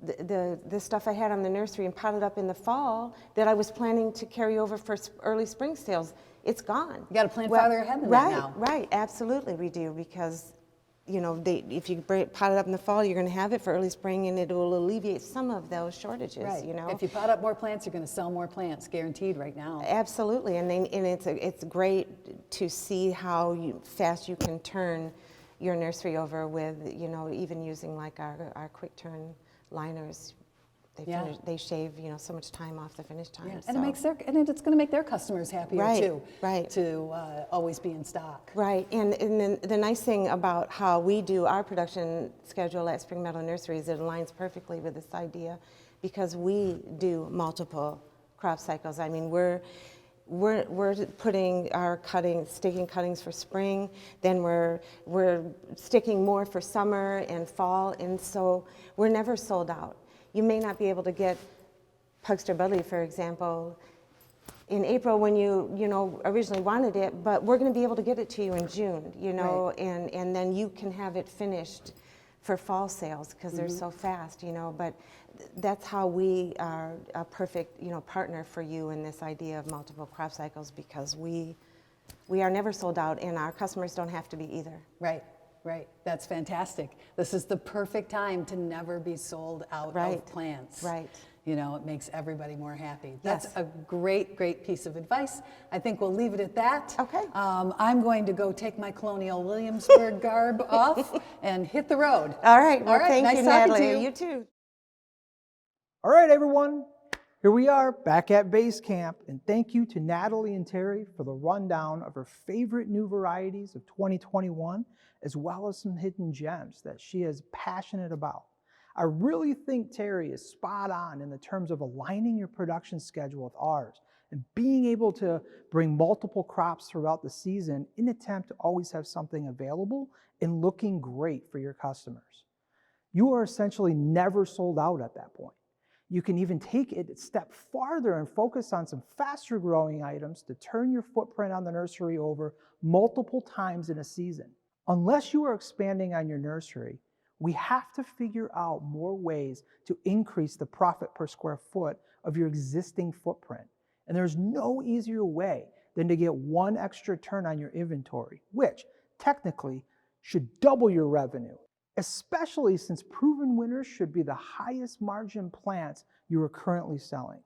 the stuff I had on the nursery and potted up in the fall that I was planning to carry over for early spring sales. It's gone. You got to plan farther ahead than that now. Right, absolutely we do, because you know, if you pot it up in the fall, you're going to have it for early spring, and it will alleviate some of those shortages. Right. You know, if you pot up more plants, you're going to sell more plants, guaranteed right now. Absolutely, and it's great to see how fast you can turn your nursery over with, you know, even using like our quick turn liners. They shave, you know, so much time off the finish time. Yeah. So. And it's going to make their customers happier too. Right. To always be in stock. Right. And then the nice thing about how we do our production schedule at Spring Meadow Nursery is it aligns perfectly with this idea, because we do multiple crop cycles. I mean, we're putting our sticking cuttings for spring, then we're sticking more for summer and fall, and so we're never sold out. You may not be able to get Pugster Budley, for example, in April when you know, originally wanted it, but we're going to be able to get it to you in June, you know, and then you can have it finished for fall sales, because they're so fast, you know. But that's how we are a perfect, you know, partner for you in this idea of multiple crop cycles, because we are never sold out, and our customers don't have to be either. Right. Right, that's fantastic. This is the perfect time to never be sold out of plants. Right. you know, it makes everybody more happy. That's Yes. a great, great piece of advice. I think we'll leave it at that. Okay. I'm going to go take my Colonial Williamsburg garb off and hit the road. All right. Well, All right, thank nice you, talking to Natalie. you. You too. All right, everyone. Here we are back at base camp, and thank you to Natalie and Terry for the rundown of her favorite new varieties of 2021, as well as some hidden gems that she is passionate about. I really think Terry is spot on in the terms of aligning your production schedule with ours and being able to bring multiple crops throughout the season in attempt to always have something available and looking great for your customers. You are essentially never sold out at that point. You can even take it a step farther and focus on some faster growing items to turn your footprint on the nursery over multiple times in a season. Unless you are expanding on your nursery, we have to figure out more ways to increase the profit per square foot of your existing footprint. And there's no easier way than to get one extra turn on your inventory, which technically should double your revenue, especially since proven winners should be the highest margin plants you are currently selling.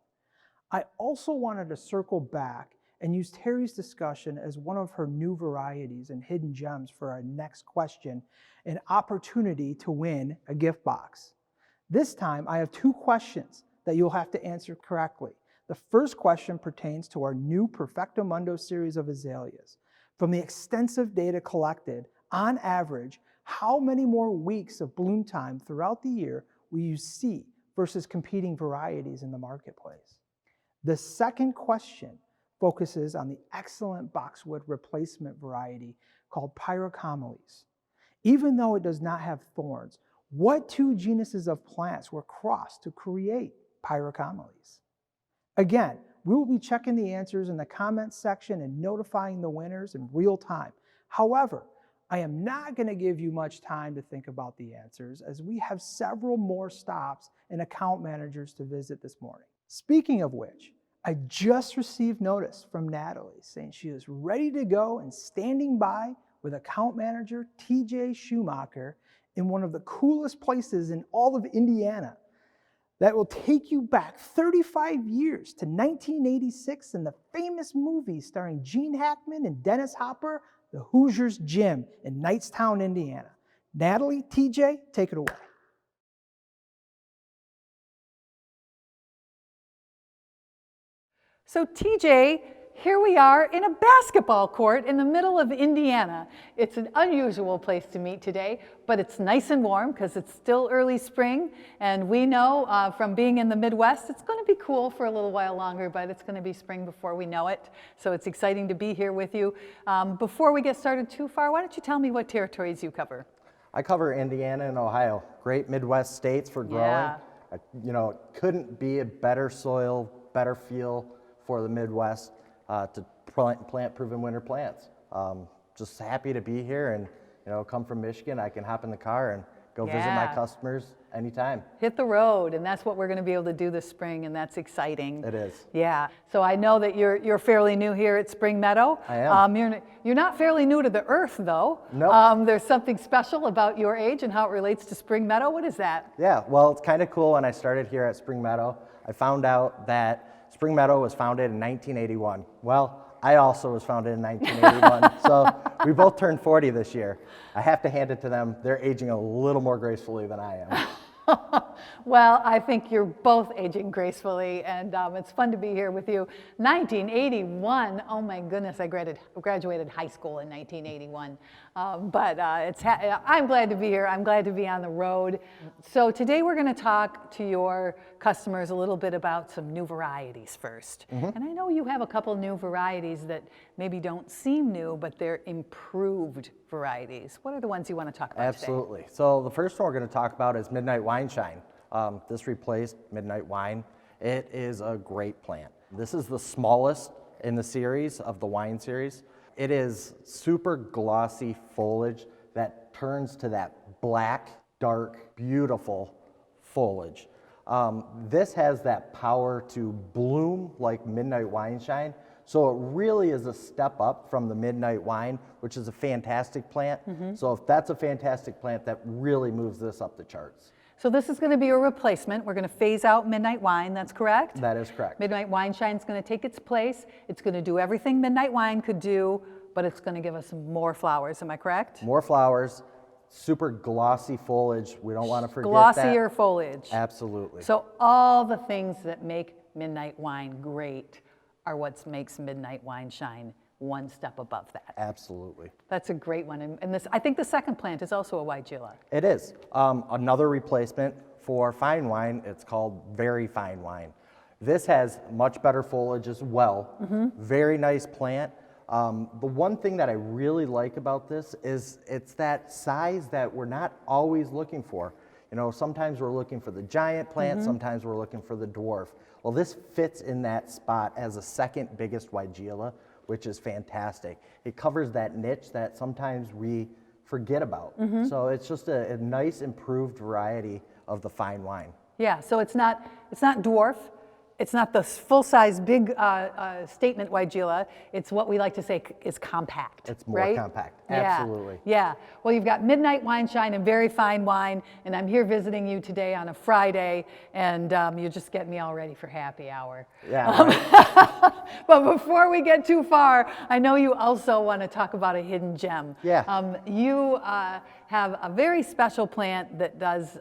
I also wanted to circle back and use Terry's discussion as one of her new varieties and hidden gems for our next question, an opportunity to win a gift box. This time I have two questions that you'll have to answer correctly. The first question pertains to our new Perfecto Mundo series of azaleas. From the extensive data collected, on average, how many more weeks of bloom time throughout the year will you see versus competing varieties in the marketplace? The second question focuses on the excellent boxwood replacement variety called Pyracomylese. Even though it does not have thorns, what two genuses of plants were crossed to create Pyracomylese? Again, we will be checking the answers in the comments section and notifying the winners in real time. However, I am not going to give you much time to think about the answers as we have several more stops and account managers to visit this morning. Speaking of which, I just received notice from Natalie saying she is ready to go and standing by with account manager TJ Schumacher in one of the coolest places in all of Indiana that will take you back 35 years to 1986 in the famous movie starring Gene Hackman and Dennis Hopper, The Hoosiers Gym in Knightstown, Indiana. Natalie, TJ, take it away. So TJ, here we are in a basketball court in the middle of Indiana. It's an unusual place to meet today, but it's nice and warm because it's still early spring. And we know from being in the Midwest, it's going to be cool for a little while longer, but it's going to be spring before we know it. So it's exciting to be here with you. Before we get started too far, why don't you tell me what territories you cover? I cover Indiana and Ohio, great Midwest states for growing. Yeah. You know, it couldn't be a better soil, better feel for the Midwest to plant proven winter plants. Just happy to be here, and you know, come from Michigan, I can hop in the car and go visit my customers anytime. Hit the road, and that's what we're going to be able to do this spring, and that's exciting. It is. Yeah. So I know that you're fairly new here at Spring Meadow. I am. You're not fairly new to the earth, though. Nope. There's something special about your age and how it relates to Spring Meadow. What is that? Yeah, well, it's kind of cool. When I started here at Spring Meadow, I found out that Spring Meadow was founded in 1981. Well, I also was founded in 1981, so we both turned 40 this year. I have to hand it to them. They're aging a little more gracefully than I am. Well, I think you're both aging gracefully, and it's fun to be here with you. 1981, oh my goodness, I graduated high school in 1981. But I'm glad to be here. I'm glad to be on the road. So today we're going to talk to your customers a little bit about some new varieties first. And I know you have a couple new varieties that maybe don't seem new, but they're improved varieties. What are the ones you want to talk about Absolutely. So the first one we're going to talk about is Midnight Wine Shine. This replaced Midnight Wine. It is a great plant. This is the smallest in the series of the wine series. It is super glossy foliage that turns to that black, dark, beautiful foliage. This has that power to bloom like Midnight Wine Shine. So it really is a step up from the Midnight Wine, which is a fantastic plant. So if that's a fantastic plant, that really moves this up the charts. So this is going to be a replacement. We're going to phase out Midnight Wine, that's correct? That is correct. Midnight Wine Shine is going to take its place. It's going to do everything Midnight Wine could do, but it's going to give us more flowers, am I correct? More flowers, super glossy foliage. We don't want to forget Glossier that. foliage. Absolutely. So all the things that make Midnight Wine great are what makes Midnight Wine Shine one step above that. Absolutely. That's a great one. And this, I think the second plant is also a Weigela. It is. Another replacement for fine wine, it's called Very Fine Wine. This has much better foliage as well. Very nice plant. The one thing that I really like about this is it's that size that we're not always looking for. You know, sometimes we're looking for the giant plant, sometimes we're looking for the dwarf. Well, this fits in that spot as the second biggest Weigela, which is fantastic. It covers that niche that sometimes we forget about. So it's just a nice improved variety of the fine wine. Yeah, so it's not dwarf. It's not the full-size big statement Weigela. It's what we like to say is compact. It's more right? compact, Yeah. absolutely. Yeah. Well, you've got Midnight Wine Shine and Very Fine Wine, and I'm here visiting you today on a Friday, and you're just getting me all ready for happy hour. Yeah. Right. But before we get too far, I know you also want to talk about a hidden gem. Yeah. You have a very special plant that does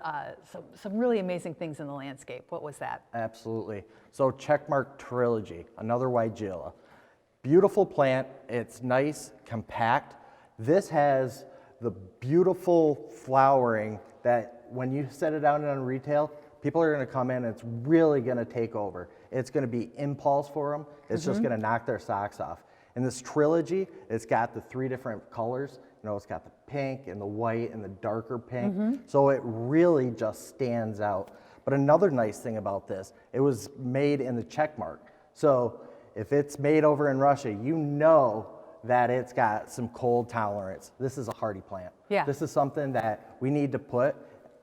some really amazing things in the landscape. What was that? Absolutely. So Checkmark Trilogy, another Weigela. Beautiful plant, it's nice, compact. This has the beautiful flowering that when you set it out on retail, people are gonna come in and it's really gonna take over. It's gonna be impulse for them. It's just gonna knock their socks off. In this trilogy, it's got the 3 different colors. You know, it's got the pink and the white and the darker pink. So it really just stands out. But another nice thing about this, it was made in the Checkmark. So if it's made over in Russia, you know that it's got some cold tolerance. This is a hardy plant. Yeah. This is something that we need to put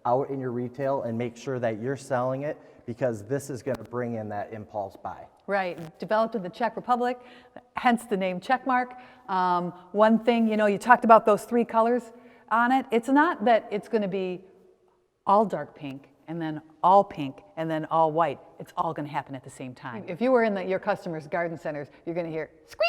out in your retail and make sure that you're selling it, because this is going to bring in that impulse buy. Right, developed in the Czech Republic, hence the name Checkmark. One thing, you know, you talked about those 3 colors on it. It's not that it's going to be all dark pink and then all pink and then all white. It's all going to happen at the same time. If you were in your customers' garden centers, you're going to hear squeak,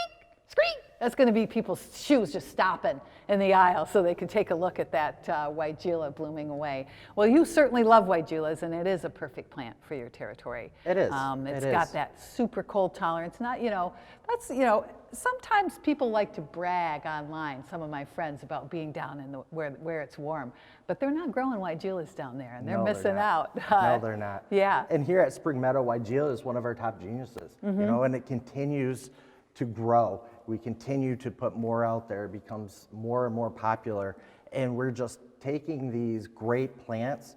squeak. That's going to be people's shoes just stopping in the aisle so they can take a look at that Weigela blooming away. Well, you certainly love Weigelas, and it is a perfect plant for your territory. It is. It's got that super cold tolerance. Not, you know, that's, you know, sometimes people like to brag online, some of my friends, about being down in the where it's warm, but they're not growing Weigelas down there, and they're missing out. No, they're not. Yeah. And here at Spring Meadow, Weigela is one of our top geniuses, you know, and it continues to grow. We continue to put more out there. It becomes more and more popular. And we're just taking these great plants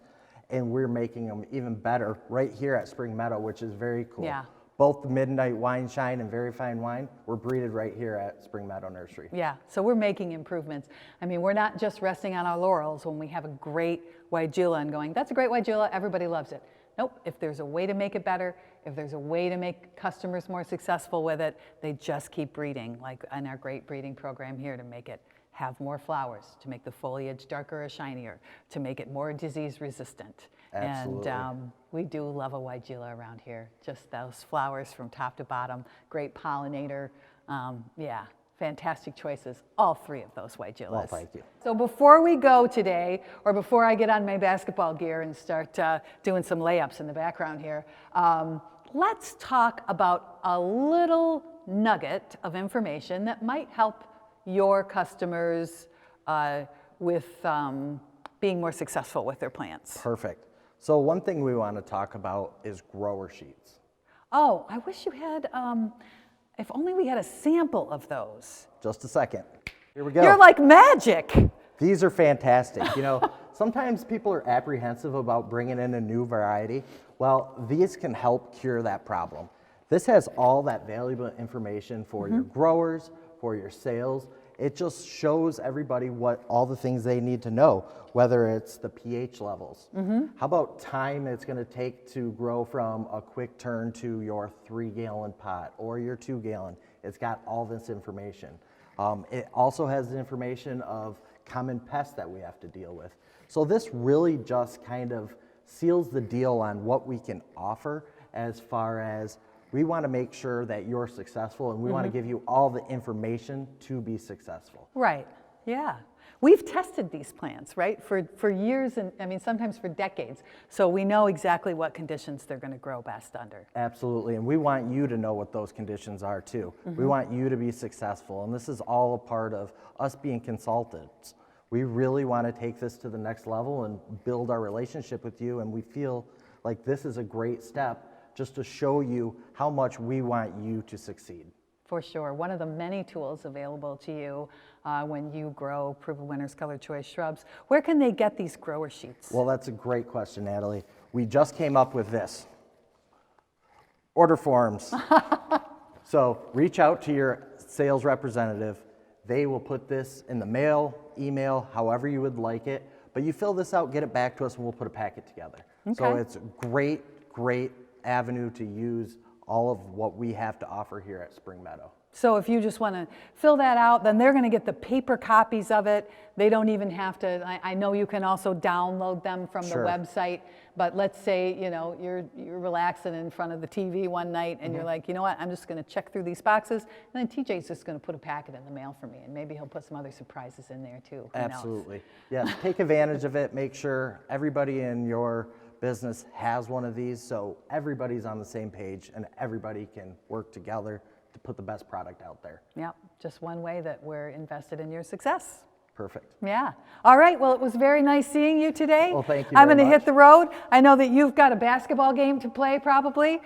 and we're making them even better right here at Spring Meadow, which is very cool. Yeah. Both the Midnight Wine Shine and Very Fine Wine were breeded right here at Spring Meadow Nursery. Yeah, so we're making improvements. I mean, we're not just resting on our laurels when we have a great Weigela and going, that's a great Weigela, everybody loves it. Nope, if there's a way to make it better, if there's a way to make customers more successful with it, they just keep breeding, like in our great breeding program here, to make it have more flowers, to make the foliage darker or shinier, to make it more disease resistant. Absolutely. And we do love a Weigela around here. Just those flowers from top to bottom, great pollinator. Yeah, fantastic choices, all 3 of those Weigelas. Well, thank you. So before we go today, or before I get on my basketball gear and start doing some layups in the background here, let's talk about a little nugget of information that might help your customers with being more successful with their plants. Perfect. So one thing we want to talk about is grower sheets. Oh, I wish you had, if only we had a sample of those. Just a second. Here we go. You're like magic. These are fantastic. You know, sometimes people are apprehensive about bringing in a new variety. Well, these can help cure that problem. This has all that valuable information for your growers, for your sales. It just shows everybody what all the things they need to know, whether it's the pH levels. How about time it's going to take to grow from a quick turn to your 3-gallon pot or your 2-gallon. It's got all this information. It also has the information of common pests that we have to deal with. So this really just kind of seals the deal on what we can offer, as far as we want to make sure that you're successful, and we want to give you all the information to be successful. Right, yeah. We've tested these plants, right, for years, and I mean, sometimes for decades. So we know exactly what conditions they're going to grow best under. Absolutely, and we want you to know what those conditions are too. We want you to be successful, and this is all a part of us being consultants. We really want to take this to the next level and build our relationship with you, and we feel like this is a great step just to show you how much we want you to succeed. For sure. One of the many tools available to you when you grow Proven Winners Color Choice shrubs. Where can they get these grower sheets? Well, that's a great question, Natalie. We just came up with this. Order forms. So reach out to your sales representative. They will put this in the mail, email, however you would like it. But you fill this out, get it back to us, and we'll put a packet together. So Okay. it's a great, great avenue to use all of what we have to offer here at Spring Meadow. So if you just want to fill that out, then they're going to get the paper copies of it. They don't even have to, I know you can also download them from Sure. the website, but let's say, you know, you're relaxing in front of the TV one night and you're like, you know what, I'm just going to check through these boxes, and then TJ's just going to put a packet in the mail for me, and maybe he'll put some other surprises in there too. Who knows? Absolutely. Yes, take advantage of it. Make sure everybody in your business has one of these, so everybody's on the same page and everybody can work together to put the best product out there. Yep, just one way that we're invested in your success. Perfect. Yeah. All right. Well, it was very nice seeing you today. Well, thank you I'm very going to hit much. the road. I know that you've got a basketball game to play probably.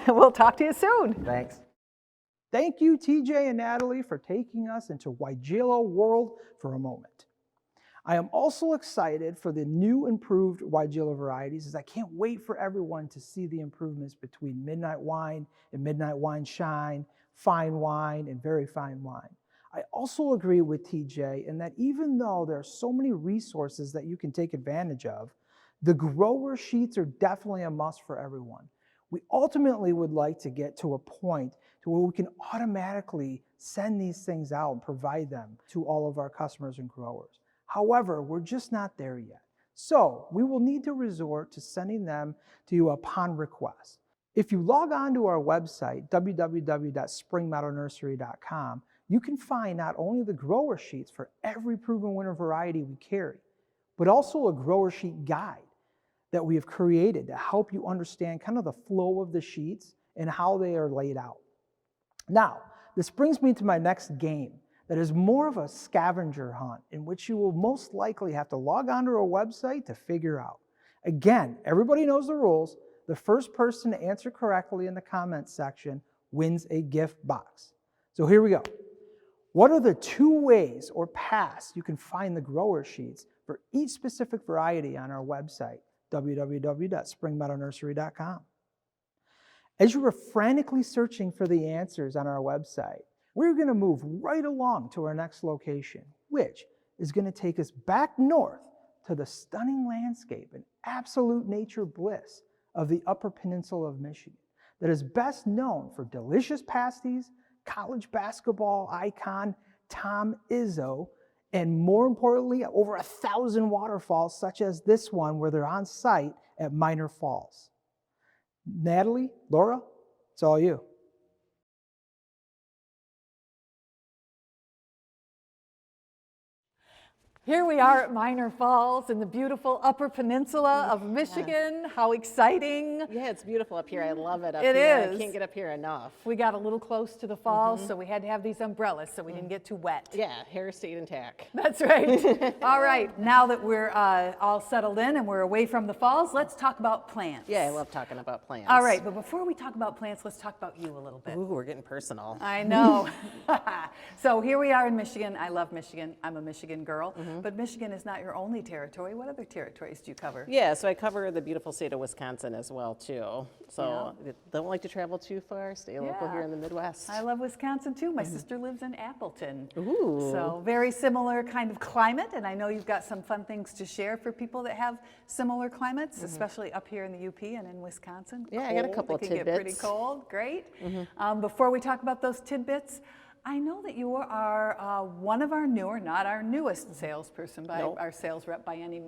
We'll talk to you soon. Thanks. Thank you, TJ and Natalie, for taking us into Weigela world for a moment. I am also excited for the new improved Weigela varieties, as I can't wait for everyone to see the improvements between Midnight Wine and Midnight Wine Shine, Fine Wine, and Very Fine Wine. I also agree with TJ in that even though there are so many resources that you can take advantage of, the grower sheets are definitely a must for everyone. We ultimately would like to get to a point to where we can automatically send these things out and provide them to all of our customers and growers. However, we're just not there yet. So we will need to resort to sending them to you upon request. If you log on to our website, www.springmeadownursery.com, you can find not only the grower sheets for every Proven Winner variety we carry, but also a grower sheet guide that we have created to help you understand kind of the flow of the sheets and how they are laid out. Now, this brings me to my next game that is more of a scavenger hunt in which you will most likely have to log onto our website to figure out. Again, everybody knows the rules. The first person to answer correctly in the comments section wins a gift box. So here we go. What are the 2 ways or paths you can find the grower sheets for each specific variety on our website, www.springmeadownursery.com? As you are frantically searching for the answers on our website, we're going to move right along to our next location, which is going to take us back north to the stunning landscape and absolute nature bliss of the Upper Peninsula of Michigan that is best known for delicious pasties, college basketball icon Tom Izzo, and more importantly, over 1,000 waterfalls such as this one where they're on site at Minor Falls. Natalie, Laura, it's all you. Here we are at Minor Falls in the beautiful Upper Peninsula of Michigan. How exciting. Yeah, it's beautiful up here. I love it up It here. is. I can't get up here enough. We got a little close to the falls, so we had to have these umbrellas so we didn't get too wet. Yeah, hair stayed intact. That's right. All right, now that we're all settled in and we're away from the falls, let's talk about plants. Yeah, I love talking about plants. All right, but before we talk about plants, let's talk about you a little bit. Ooh, we're getting personal. I know. So here we are in Michigan. I love Michigan. I'm a Michigan girl, but Michigan is not your only territory. What other territories do you cover? Yeah, so I cover the beautiful state of Wisconsin as well, too. So don't like to travel too far. Stay local Yeah. here in the Midwest. I love Wisconsin too. My sister lives in Appleton. Ooh. So very similar kind of climate, and I know you've got some fun things to share for people that have similar climates, especially up here in the UP and in Wisconsin. Yeah, I got a Cold. couple It can get pretty tidbits. cold. Great. Before we talk about those tidbits, I know that you are one of our newer, not our newest salesperson, by Nope. our sales rep by any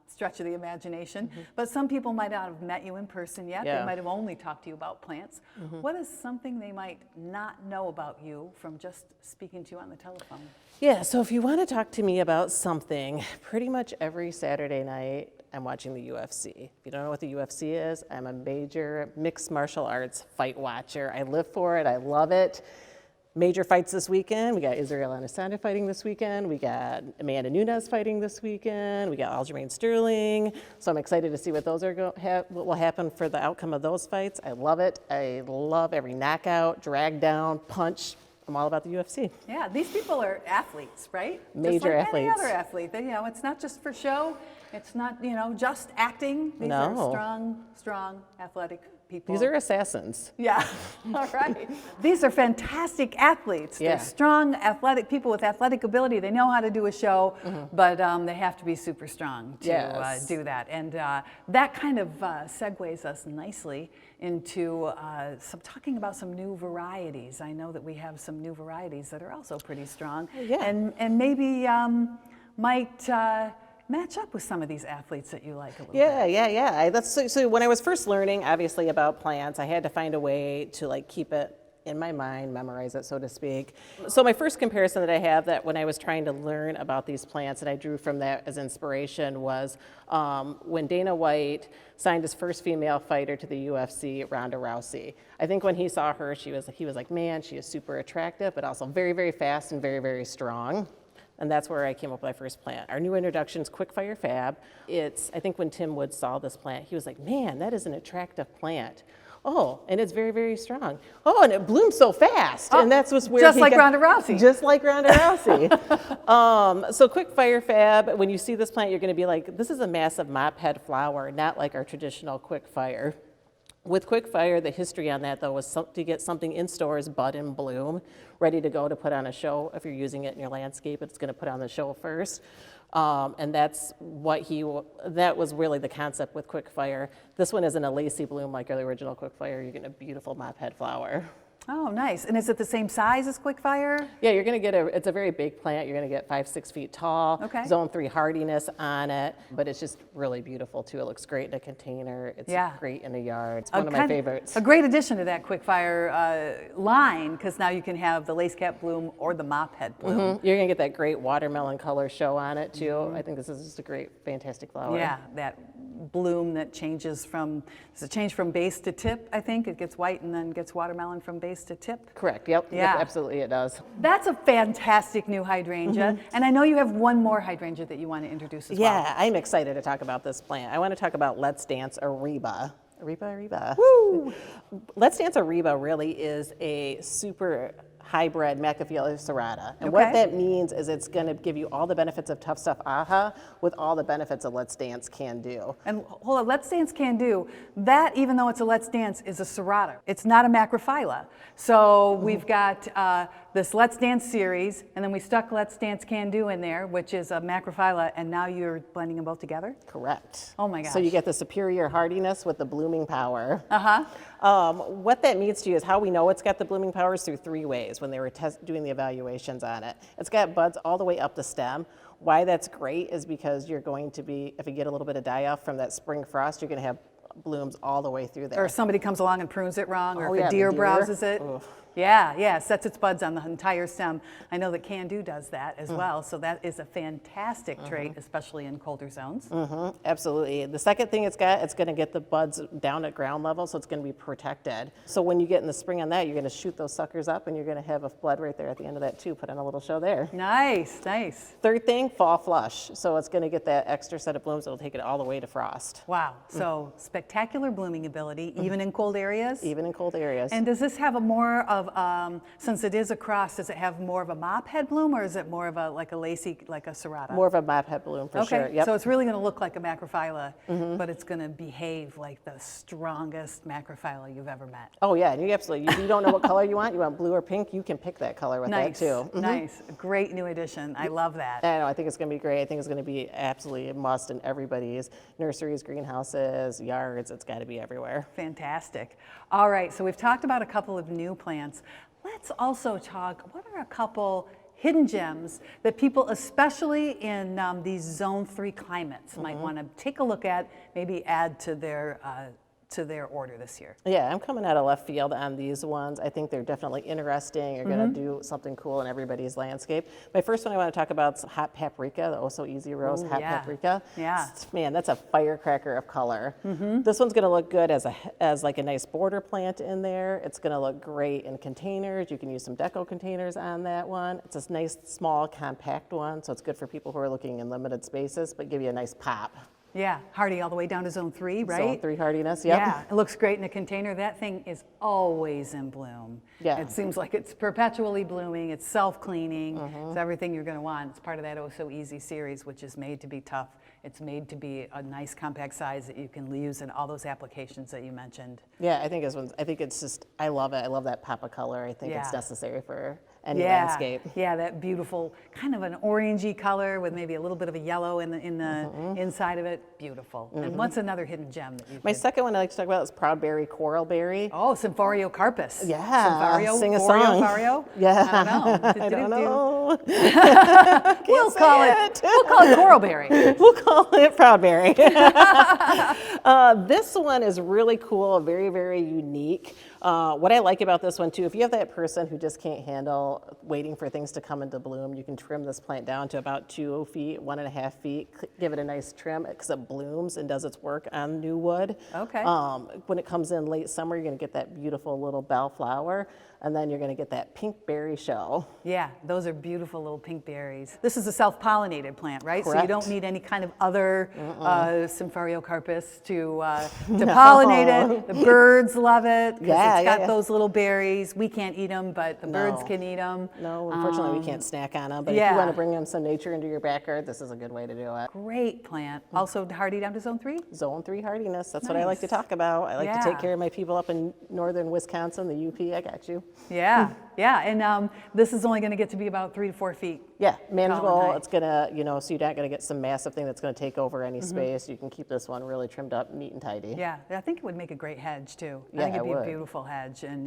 stretch of the imagination, but some people might not have met you in person yet. Yeah. They might have only talked to you about plants. What is something they might not know about you from just speaking to you on the telephone? Yeah, so if you want to talk to me about something, pretty much every Saturday night, I'm watching the UFC. If you don't know what the UFC is, I'm a major mixed martial arts fight watcher. I live for it, I love it. Major fights this weekend. We got Israel Adesanya fighting this weekend. We got Amanda Nunes fighting this weekend. We got Aljamain Sterling. So I'm excited to see what those are what will happen for the outcome of those fights. I love it. I love every knockout, drag down, punch. I'm all about the UFC. Yeah, these people are athletes, right? Major just like any athletes. other athlete. They, it's not just for show. It's not, just acting. These are No. strong, athletic people. These are assassins. Yeah, all right. These are fantastic athletes. Yeah. They're strong, athletic people with athletic ability. They know how to do a show, but they have to be super strong to Yes. do that. And that kind of segues us nicely into talking about some new varieties. I know that we have some new varieties that are also pretty strong, Yeah. and maybe might match up with some of these athletes that you like a little bit. Yeah. That's so when I was first learning, obviously, about plants, I had to find a way to keep it in my mind, memorize it, so to speak. So my first comparison that I have that when I was trying to learn about these plants and I drew from that as inspiration was when Dana White signed his first female fighter to the UFC, Ronda Rousey. I think when he saw her, he was like, man, she is super attractive, but also very, very fast and very, very strong. And that's where I came up with my first plant. Our new introduction is Quickfire Fab. I think when Tim Wood saw this plant, he was like, man, that is an attractive plant. Oh, and it's very, very strong. Oh, and it blooms so fast. And that's what's where just like Ronda Rousey. Just like Ronda Rousey. So Quickfire Fab, when you see this plant, you're going to be like, this is a massive mop head flower, not like our traditional Quickfire. With Quickfire, the history on that, though, was to get something in stores, bud and bloom, ready to go to put on a show. If you're using it in your landscape, it's going to put on the show first. And that was really the concept with Quickfire. This one isn't a lacy bloom like the original Quickfire. You're getting a beautiful mop head flower. Oh, nice. And is it the same size as Quickfire? Yeah, you're going to get it's a very big plant. You're going to get 5-6 feet tall. Okay. Zone 3 hardiness on it, but it's just really beautiful too. It looks great in a container. It's great in a yard. It's one of my favorites. A great addition to that Quickfire line, because now you can have the lace cap bloom or the mop head bloom. You're going to get that great watermelon color show on it too. I think this is just a great, fantastic flower. Yeah, that bloom that changes from, does it change from base to tip, I think? It gets white and then gets watermelon from base to tip? Correct, yep. Yeah. Yep, absolutely it does. That's a fantastic new hydrangea. And I know you have one more hydrangea that you want to introduce as well. Yeah, I'm excited to talk about this plant. I want to talk about Let's Dance Ariba. Ariba. Woo! Let's Dance Ariba really is a super hybrid Macrophylla serrata. And what that means is it's going to give you all the benefits of Tough Stuff AHA with all the benefits of Let's Dance Can Do. And hold on, Let's Dance Can Do, that, even though it's a Let's Dance, is a serrata. It's not a macrophylla. So we've got this Let's Dance series, and then we stuck Let's Dance Can Do in there, which is a macrophylla, and now you're blending them both together? Correct. Oh my gosh. So you get the superior hardiness with the blooming power. Uh-huh. What that means to you is how we know it's got the blooming powers through 3 ways when they were doing the evaluations on it. It's got buds all the way up the stem. Why that's great is because you're going to be, if you get a little bit of die-off from that spring frost, you're going to have blooms all the way through there. Or if somebody comes along and prunes it wrong, or Oh, if yeah, a the deer deer. browses it. Oof. Yeah, sets its buds on the entire stem. I know that Can Do does that as well, so that is a fantastic trait, especially in colder zones. Absolutely. The second thing it's going to get the buds down at ground level, so it's going to be protected. So when you get in the spring on that, you're going to shoot those suckers up, and you're going to have a bud right there at the end of that too. Put on a little show there. Nice. Third thing, fall flush. So it's going to get that extra set of blooms. It'll take it all the way to frost. Wow, so spectacular blooming ability, even in cold areas? Even in cold areas. And does this have a more of, since it is a cross, does it have more of a mop head bloom, or is it more of a lacy, like a serrata? More of a mop head bloom for sure. Yep. So it's really going to look like a macrophylla, but it's going to behave like the strongest macrophylla you've ever met. Oh yeah, and you absolutely, you don't know what color you want blue or pink, you can pick that color with that too. Nice, great new addition. I love that. I know, I think it's going to be great. I think it's going to be absolutely a must in everybody's nurseries, greenhouses, yards. It's got to be everywhere. Fantastic. All right, so we've talked about a couple of new plants. let's also talk, what are a couple hidden gems that people, especially in these zone 3 climates, might want to take a look at, maybe add to their order this year? Yeah, I'm coming out of left field on these ones. I think they're definitely interesting. You're going to do something cool in everybody's landscape. My first one I want to talk about is hot paprika, the Oh So Easy Rose hot paprika. Yeah. Man, that's a firecracker of color. This one's going to look good as like a nice border plant in there. It's going to look great in containers. You can use some deco containers on that one. It's a nice, small, compact one, so it's good for people who are looking in limited spaces, but give you a nice pop. Yeah, hardy all the way down to zone 3, right? Zone 3 hardiness, yep. Yeah, it looks great in a container. That thing is always in bloom. Yeah. It seems like it's perpetually blooming. It's self-cleaning. It's everything you're going to want. It's part of that Oh So Easy series, which is made to be tough. It's made to be a nice compact size that you can use in all those applications that you mentioned. Yeah, I think it's just, I love it. I love that pop of color. I think it's Yeah. necessary for any landscape. Yeah, that beautiful kind of an orangey color with maybe a little bit of a yellow in the inside of it. Beautiful. And what's another hidden gem that you My second one I like to talk about is proudberry coralberry. Oh, Symphorio carpus. Yeah, Symphorio, sing a Oreo, song. Fario? Yeah. I don't know. I don't know. We'll call it coralberry. We'll call it proudberry. This one is really cool, very, very unique. What I like about this one too, if you have that person who just can't handle waiting for things to come into bloom, you can trim this plant down to about 2 feet, 1.5 feet, give it a nice trim because it blooms and does its work on new wood. Okay. When it comes in late summer, you're gonna get that beautiful little bell flower, and then you're gonna get that pink berry shell. Yeah, those are beautiful little pink berries. This is a self-pollinated plant, right? So you Correct. don't need any kind of other Symphorio carpus to pollinate it. The birds love it because Yeah, it's got yeah. those little berries. We can't eat them, but the birds No. can eat them. No, unfortunately, we can't snack on them, but if yeah. you wanna bring in some nature into your backyard, this is a good way to do it. Great plant. Also hardy down to zone 3? Zone 3 hardiness, that's what I like to Nice. talk about. I like to Yeah. take care of my people up in northern Wisconsin, the UP, I got you. Yeah, yeah. And this is only going to get to be about 3 to 4 feet. Yeah, manageable, height. it's gonna, so you're not gonna get some massive thing that's gonna take over any space. You can keep this one really trimmed up, neat and tidy. Yeah, I think it would make a great hedge too. I Yeah, think it'd it be a would. beautiful hedge, and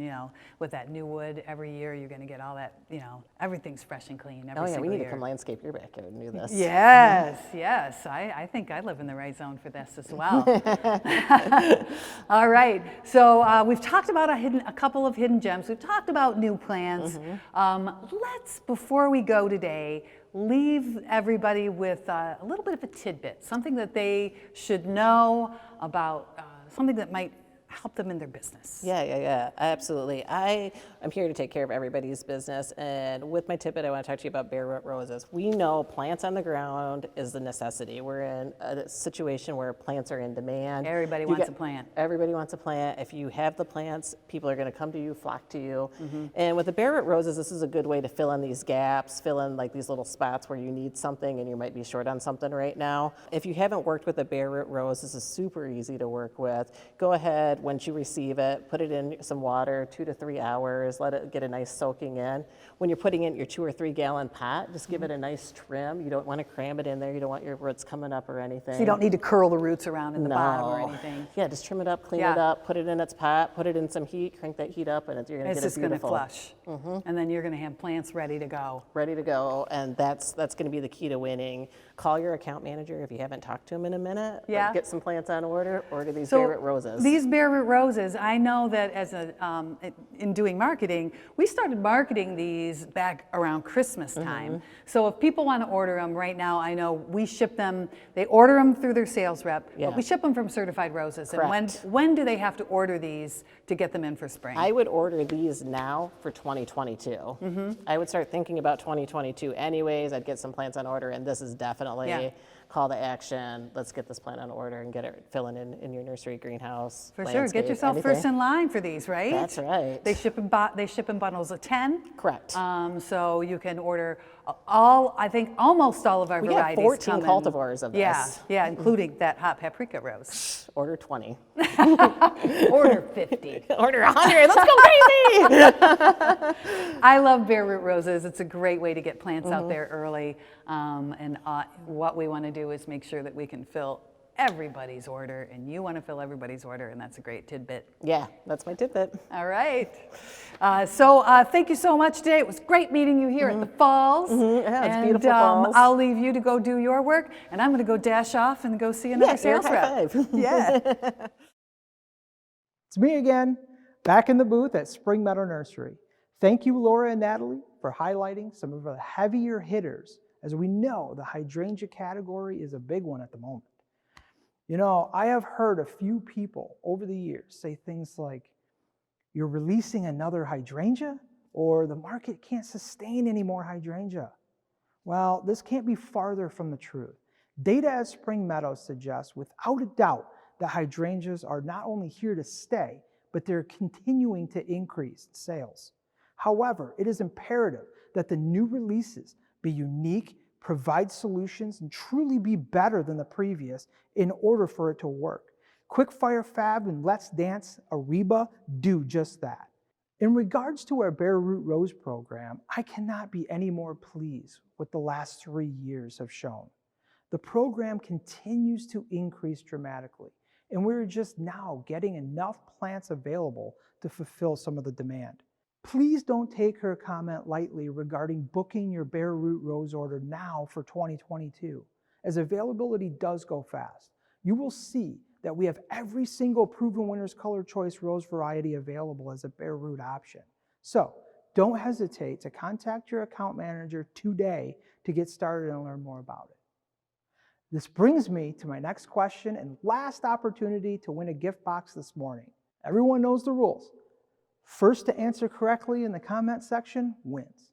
with that new wood every year, you're going to get all that. Everything's fresh and clean every Oh yeah, single we need year. to come landscape your backyard and do this. Yes, yes. I think I live in the right zone for this as well. All right. So we've talked about a couple of hidden gems. We've talked about new plants. Let's, before we go today, leave everybody with a little bit of a tidbit, something that they should know about, something that might help them in their business. Yeah, absolutely. I'm here to take care of everybody's business, and with my tidbit, I want to talk to you about bare root roses. We know plants on the ground is the necessity. We're in a situation where plants are in demand. Everybody wants a plant. Everybody wants a plant. If you have the plants, people are going to come to you, flock to you. And with the bare root roses, this is a good way to fill in these gaps, fill in like these little spots where you need something and you might be short on something right now. If you haven't worked with a bare root rose, this is super easy to work with. Go ahead, once you receive it, put it in some water, 2 to 3 hours, let it get a nice soaking in. When you're putting it in your 2 or 3 gallon pot, just give it a nice trim. You don't want to cram it in there. You don't want your roots coming up or anything. So you don't need to curl the roots around in the bottom or anything. Yeah, just trim it up, clean Yeah. it up, put it in its pot, put it in some heat, crank that heat up, and you're going to It's get just it going to beautiful. flush. And then you're going to have plants ready to go. Ready to go, and that's going to be the key to winning. Call your account manager if you haven't talked to him in a minute. but Yeah. Get some plants on order these bare root roses. These bare root roses, I know that in doing marketing, we started marketing these back around Christmas time. So if people want to order them right now, I know we ship them, they order them through their sales rep, Yeah. but we ship them from Certified Roses. Correct. And when do they have to order these to get them in for spring? I would order these now for 2022. I would start thinking about 2022 anyways. I'd get some plants on order, and this is definitely Yeah. call to action. Let's get this plant on order and get it filling in your nursery, greenhouse, For sure, landscape, get yourself anything. first in line for these, right? That's right. They ship in bundles of 10. Correct. So you can order almost all of our We got varieties. 14 come in. cultivars of Yeah, this. yeah, including that hot paprika rose. Order 20. Order 50. Order 100. Let's go crazy. I love bare root roses. It's a great way to get plants out there early. And what we want to do is make sure that we can fill everybody's order, and you want to fill everybody's order, and that's a great tidbit. Yeah, that's my tidbit. All right. Thank you so much today. It was great meeting you here at the Falls. Yeah, it's and, beautiful falls. I'll leave you to go do your work, and I'm going to go dash off and go see another sales high rep. five. Yeah. It's me again, back in the booth at Spring Meadow Nursery. Thank you, Laura and Natalie, for highlighting some of the heavier hitters. As we know, the hydrangea category is a big one at the moment. You know, I have heard a few people over the years say things like, you're releasing another hydrangea, or the market can't sustain any more hydrangea. Well, this can't be farther from the truth. Data at Spring Meadow suggests without a doubt that hydrangeas are not only here to stay, but they're continuing to increase sales. However, it is imperative that the new releases be unique, provide solutions, and truly be better than the previous in order for it to work. Quickfire Fab and Let's Dance Ariba do just that. In regards to our Bare Root Rose program, I cannot be any more pleased with the last 3 years have shown. The program continues to increase dramatically, and we're just now getting enough plants available to fulfill some of the demand. Please don't take her comment lightly regarding booking your Bare Root Rose order now for 2022, as availability does go fast. You will see that we have every single Proven Winners Color Choice Rose variety available as a bare root option. So don't hesitate to contact your account manager today to get started and learn more about it. This brings me to my next question and last opportunity to win a gift box this morning. Everyone knows the rules. First to answer correctly in the comment section wins.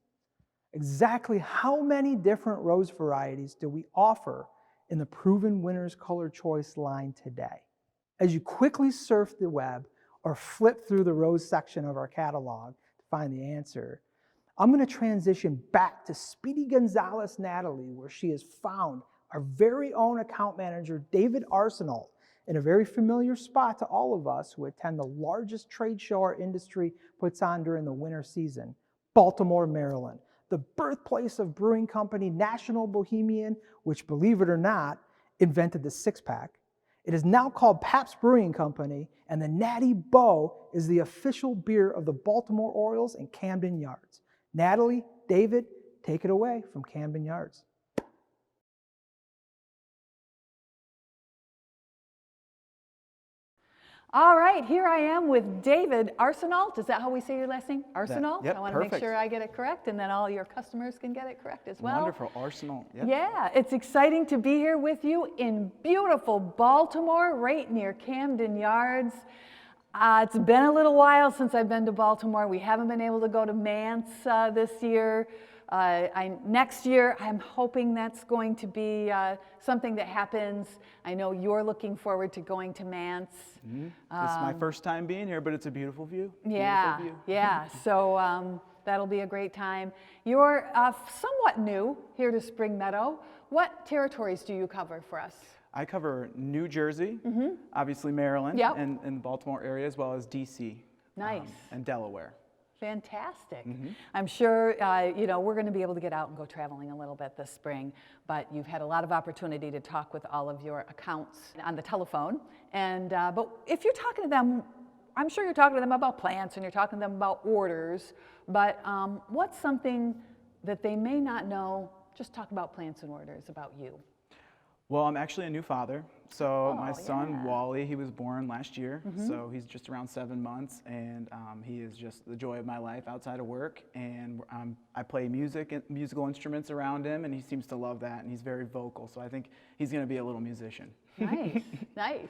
Exactly how many different rose varieties do we offer in the Proven Winners Color Choice line today? As you quickly surf the web or flip through the rose section of our catalog to find the answer, I'm going to transition back to Speedy Gonzalez Natalie, where she has found our very own account manager, David Arsenault, in a very familiar spot to all of us who attend the largest trade show our industry puts on during the winter season, Baltimore, Maryland, the birthplace of brewing company National Bohemian, which, believe it or not, invented the six-pack. It is now called Pabst Brewing Company, and the Natty Bo is the official beer of the Baltimore Orioles and Camden Yards. Natalie, David, take it away from Camden Yards. All right, here I am with David Arsenault. Is that how we say your last name? Arsenault? Yep, I want to make perfect. sure I get it correct, and then all your customers can get it correct as well. Wonderful, Arsenal. Yep. Yeah, it's exciting to be here with you in beautiful Baltimore, right near Camden Yards. It's been a little while since I've been to Baltimore. We haven't been able to go to Mance this year. Next year, I'm hoping that's going to be something that happens. I know you're looking forward to going to Mance. This is my first time being here, but it's a beautiful view. Yeah, Beautiful view. yeah. So that'll be a great time. You're somewhat new here to Spring Meadow. What territories do you cover for us? I cover New Jersey, obviously Maryland, Yep. and the Baltimore area, as well as DC. Nice. And Delaware. Fantastic. I'm sure we're going to be able to get out and go traveling a little bit this spring, but you've had a lot of opportunity to talk with all of your accounts on the telephone. And but if you're talking to them, I'm sure you're talking to them about plants and you're talking to them about orders, but what's something that they may not know? Just talk about plants and orders, about you. Well, I'm actually a new father. So my Oh, son, yeah. Wally, he was born last year. So he's just around 7 months, and he is just the joy of my life outside of work. And I play musical instruments around him, and he seems to love that, and he's very vocal. So I think he's going to be a little musician. Nice, nice.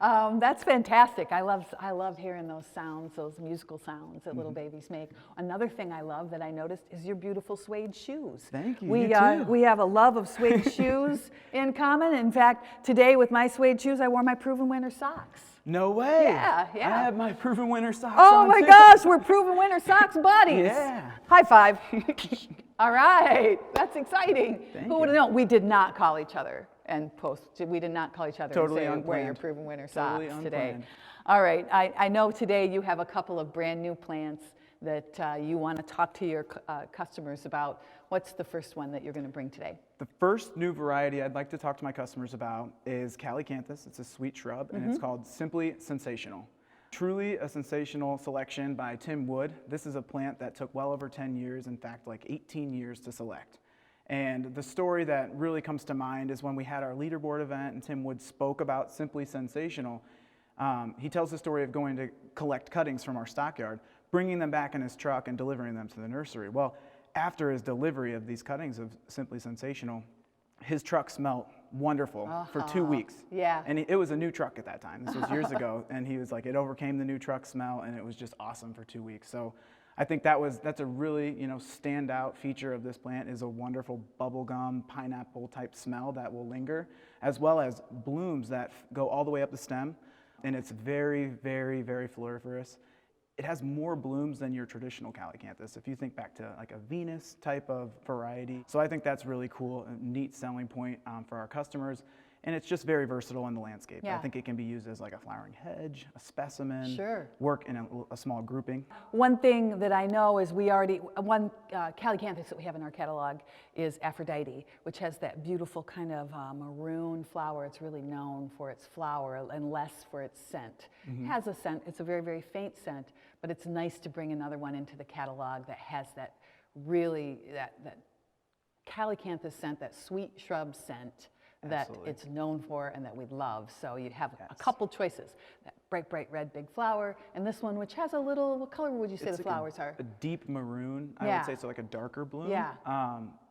That's fantastic. I love hearing those sounds, those musical sounds that little babies make. Another thing I love that I noticed is your beautiful suede shoes. Thank you. We, You too. we have a love of suede shoes in common. In fact, today with my suede shoes, I wore my Proven Winner socks. No way. Yeah, yeah. I have my Proven Winner socks Oh on my too. gosh, we're Proven Winner socks buddies. Yeah. High five. All right, that's exciting. Thank Who would have you. known? We did not call each other and post. We did not call each other Totally and say, wear your unplanned. Proven Winner Totally socks today. unplanned. All right, I know today you have a couple of brand new plants that you want to talk to your customers about. What's the first one that you're going to bring today? The first new variety I'd like to talk to my customers about is Calycanthus. It's a sweet shrub, and it's called Simply Sensational. Truly a sensational selection by Tim Wood. This is a plant that took well over 10 years, in fact, like 18 years to select. And the story that really comes to mind is when we had our leaderboard event and Tim Wood spoke about Simply Sensational. He tells the story of going to collect cuttings from our stockyard, bringing them back in his truck and delivering them to the nursery. Well, after his delivery of these cuttings of Simply Sensational, his truck smelled wonderful for 2 weeks. Yeah. And it was a new truck at that time. This was years ago. And he was like, it overcame the new truck smell, and it was just awesome for 2 weeks. So I think that's a really, standout feature of this plant is a wonderful bubblegum, pineapple type smell that will linger, as well as blooms that go all the way up the stem. And it's very, very, very floriferous. It has more blooms than your traditional Calycanthus, if you think back to like a Venus type of variety. So I think that's really cool, a neat selling point for our customers. And it's just very versatile in the landscape. Yeah. I think it can be used as like a flowering hedge, a specimen, Sure. work in a small grouping. One thing that I know is one Calycanthus that we have in our catalog is Aphrodite, which has that beautiful kind of maroon flower. It's really known for its flower and less for its scent. It has a scent, it's a very, very faint scent, but it's nice to bring another one into the catalog that has that really, that Calycanthus scent, that sweet shrub scent that Absolutely. it's known for and that we love. So you have a couple choices. That bright, bright red big flower, and this one which has a little, what color would you say It's the like flowers are? a deep maroon, I Yeah. would say, so like a darker bloom. Yeah.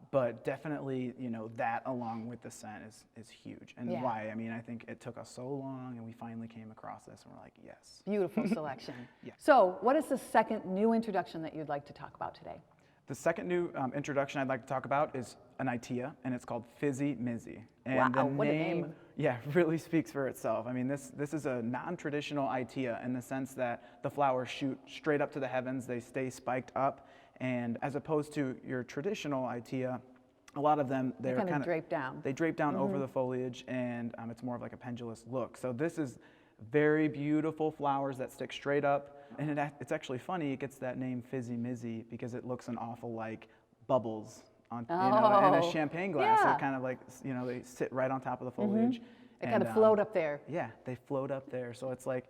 But definitely, that along with the scent is huge. And Yeah. why? I mean, I think it took us so long, and we finally came across this, and we're like, yes. Beautiful selection. Yeah. So what is the second new introduction that you'd like to talk about today? The second new introduction I'd like to talk about is an Itea, and it's called Fizzy Mizzy. And Wow, the what a name. Yeah, really speaks for itself. I mean, this is a non-traditional Itea in the sense that the flowers shoot straight up to the heavens. They stay spiked up, and as opposed to your traditional Itea, a lot of them, they're kind of kind of drape down. They drape down over the foliage, and it's more of like a pendulous look. So this is very beautiful flowers that stick straight up. And it's actually funny, it gets that name Fizzy Mizzy because it looks an awful like bubbles on, in a champagne glass. yeah. They're kind of like, they sit right on top of the foliage. They kind of float up there. Yeah, they float up there. So it's like,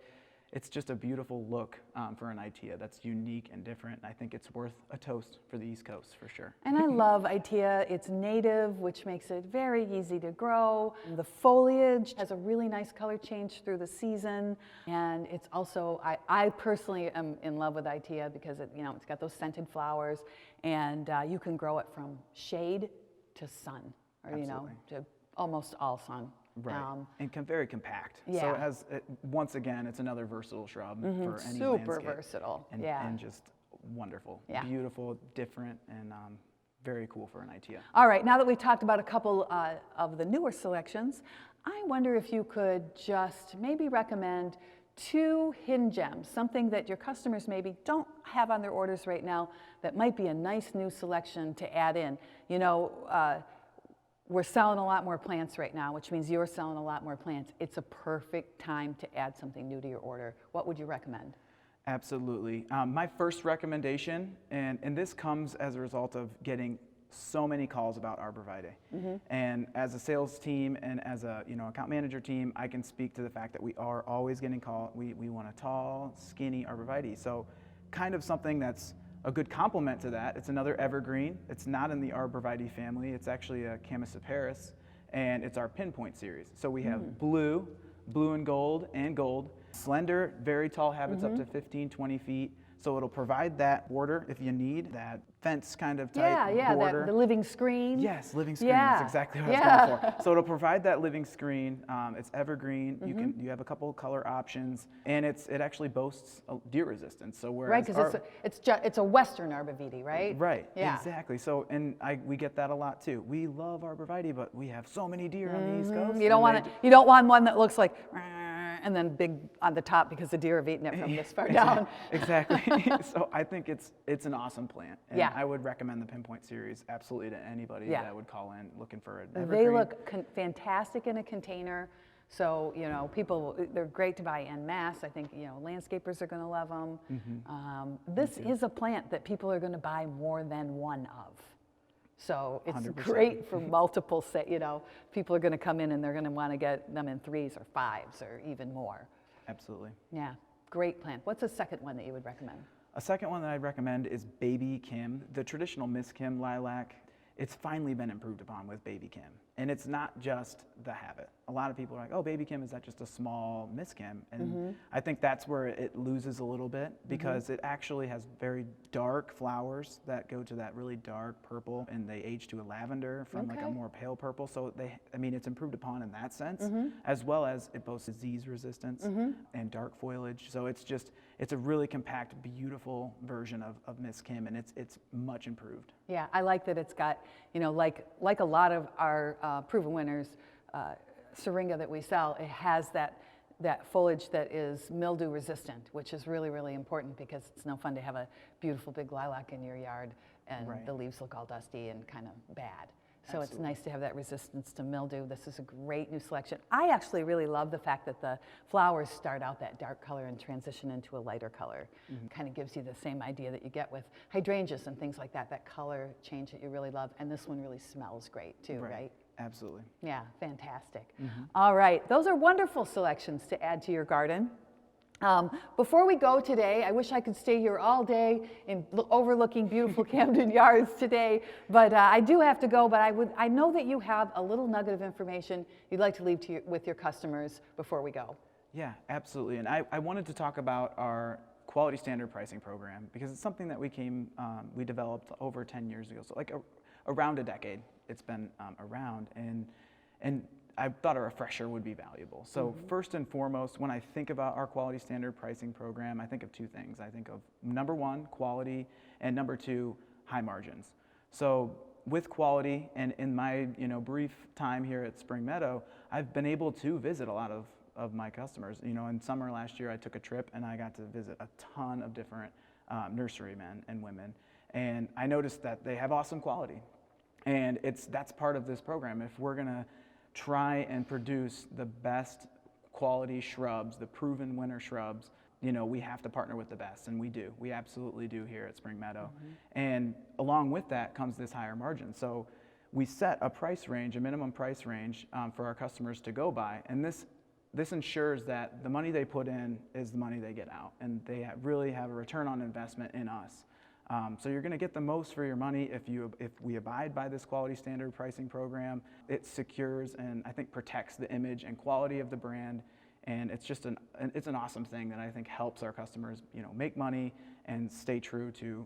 it's just a beautiful look for an Itea that's unique and different. I think it's worth a toast for the East Coast for sure. And I love Itea. It's native, which makes it very easy to grow. The foliage has a really nice color change through the season. And it's also, I personally am in love with Itea because it's got those scented flowers, and you can grow it from shade to sun, or Absolutely. to almost all sun. Right, and very compact. So yeah. it has, once again, it's another versatile shrub for any Super landscape. versatile, And, yeah. and just wonderful, Yeah. beautiful, different, and very cool for an Itea. All right, now that we've talked about a couple of the newer selections, I wonder if you could just maybe recommend 2 hidden gems, something that your customers maybe don't have on their orders right now that might be a nice new selection to add in. We're selling a lot more plants right now, which means you're selling a lot more plants. It's a perfect time to add something new to your order. What would you recommend? Absolutely. My first recommendation, and this comes as a result of getting so many calls about arborvitae. And as a sales team and as a account manager team, I can speak to the fact that we are always getting called. We want a tall, skinny arborvitae. So kind of something that's a good complement to that. It's another evergreen. It's not in the arborvitae family. It's actually a Chamaecyparis, and it's our pinpoint series. So we have blue and gold, slender, very tall habits up to 15, 20 feet. So it'll provide that border if you need, that fence kind of type border. The living screen. Yes, living screen. Yeah. That's exactly what I was going for. So it'll provide that living screen. It's evergreen. You have a couple color options, and it actually boasts deer resistance. So Right, because it's a Western arborvitae, right? Right. Yeah. Exactly. So we get that a lot too. We love arborvitae, but we have so many deer on the East Coast. You don't want one that looks like and then big on the top because the deer have eaten it from this far down. Exactly. So I think it's an awesome plant. And Yeah. I would recommend the Pinpoint series absolutely to anybody Yeah. that would call in looking for an They evergreen. look fantastic in a container. So, people, they're great to buy en masse. I think, landscapers are going to love them. This is a plant that people are going to buy more than one of. So it's 100%. great for multiple, people are going to come in and they're going to want to get them in 3s or 5s or even more. Absolutely. Yeah, great plant. What's a second one that you would recommend? A second one that I'd recommend is Baby Kim, the traditional Miss Kim lilac. It's finally been improved upon with Baby Kim. And it's not just the habit. A lot of people are like, oh, Baby Kim, is that just a small Miss Kim? And I think that's where it loses a little bit, because it actually has very dark flowers that go to that really dark purple, and they age to a lavender from like a more pale purple. So it's improved upon in that sense, as well as it boasts disease resistance and dark foliage. So it's a really compact, beautiful version of Miss Kim, and it's much improved. Yeah, I like that it's got, like a lot of our proven winners, syringa that we sell, it has that foliage that is mildew resistant, which is really, really important, because it's no fun to have a beautiful big lilac in your yard and the leaves look all dusty and kind of bad. So it's nice to have that resistance to mildew. This is a great new selection. I actually really love the fact that the flowers start out that dark color and transition into a lighter color. Kind of gives you the same idea that you get with hydrangeas and things like that, that color change that you really love. And this one really smells great too, right? Absolutely. Yeah, fantastic. All right, those are wonderful selections to add to your garden. Before we go today, I wish I could stay here all day overlooking beautiful Camden Yards today, but I do have to go. But I know that you have a little nugget of information you'd like to leave with your customers before we go. Yeah, absolutely. And I wanted to talk about our quality standard pricing program, because it's something that we developed over 10 years ago. So like around a decade it's been around, and I thought a refresher would be valuable. So first and foremost, when I think about our quality standard pricing program, I think of two things. I think of number one, quality, and number two, high margins. So with quality, and in my brief time here at Spring Meadow, I've been able to visit a lot of my customers. In summer last year, I took a trip and I got to visit a ton of different nurserymen and women, and I noticed that they have awesome quality. And that's part of this program. If we're gonna try and produce the best quality shrubs, the proven winner shrubs, we have to partner with the best, and we do. We absolutely do here at Spring Meadow. And along with that comes this higher margin. So we set a price range, a minimum price range for our customers to go by, and this ensures that the money they put in is the money they get out, and they really have a return on investment in us. So you're going to get the most for your money if we abide by this quality standard pricing program. It secures and I think protects the image and quality of the brand, and it's just it's an awesome thing that I think helps our customers make money and stay true to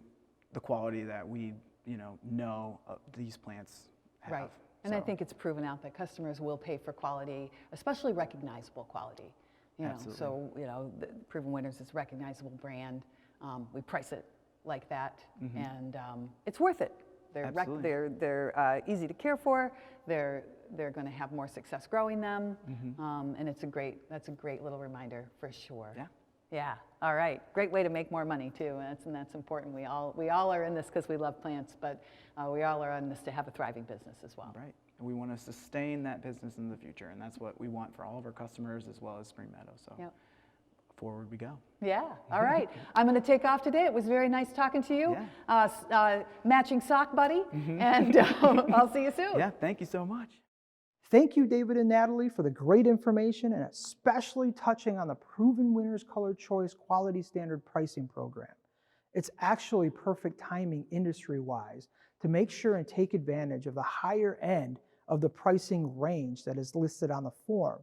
the quality that we know these plants have. Right, and I think it's proven out that customers will pay for quality, especially recognizable quality. Absolutely. So the Proven Winners is a recognizable brand. We price it like that, and it's worth it. They're easy to care for. They're going to have more success growing them, and that's a great little reminder for sure. Yeah. Yeah. All right. Great way to make more money too, and that's important. We all are in this because we love plants, but we all are in this to have a thriving business as well. Right. And we want to sustain that business in the future, and that's what we want for all of our customers as well as Spring Meadow. So. Yep. Forward we go. Yeah, all right. I'm going to take off today. It was very nice talking to you. Yeah. Matching sock buddy, and I'll see you soon. Yeah, thank you so much. Thank you, David and Natalie, for the great information, and especially touching on the Proven Winners Color Choice Quality Standard Pricing Program. It's actually perfect timing industry-wise to make sure and take advantage of the higher end of the pricing range that is listed on the form,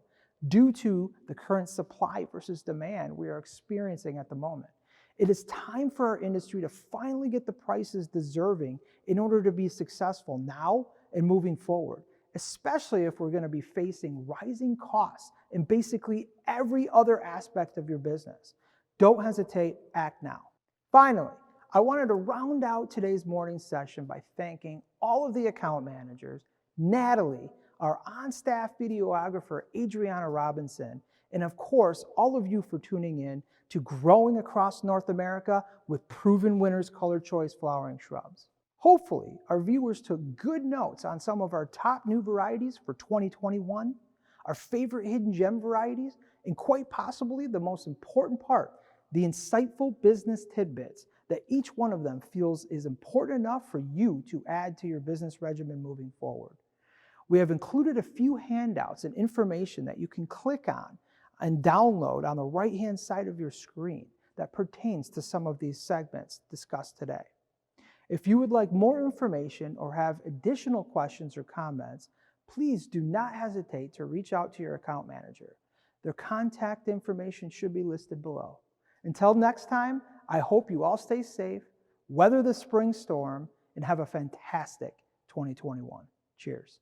due to the current supply versus demand we are experiencing at the moment. It is time for our industry to finally get the prices deserving in order to be successful now and moving forward, especially if we're going to be facing rising costs in basically every other aspect of your business. Don't hesitate, act now. Finally, I wanted to round out today's morning session by thanking all of the account managers, Natalie, our on-staff videographer, Adriana Robinson, and of course, all of you for tuning in to Growing Across North America with Proven Winners Color Choice Flowering Shrubs. Hopefully, our viewers took good notes on some of our top new varieties for 2021, our favorite hidden gem varieties, and quite possibly the most important part, the insightful business tidbits that each one of them feels is important enough for you to add to your business regimen moving forward. We have included a few handouts and information that you can click on and download on the right-hand side of your screen that pertains to some of these segments discussed today. If you would like more information or have additional questions or comments, please do not hesitate to reach out to your account manager. Their contact information should be listed below. Until next time, I hope you all stay safe, weather the spring storm, and have a fantastic 2021. Cheers.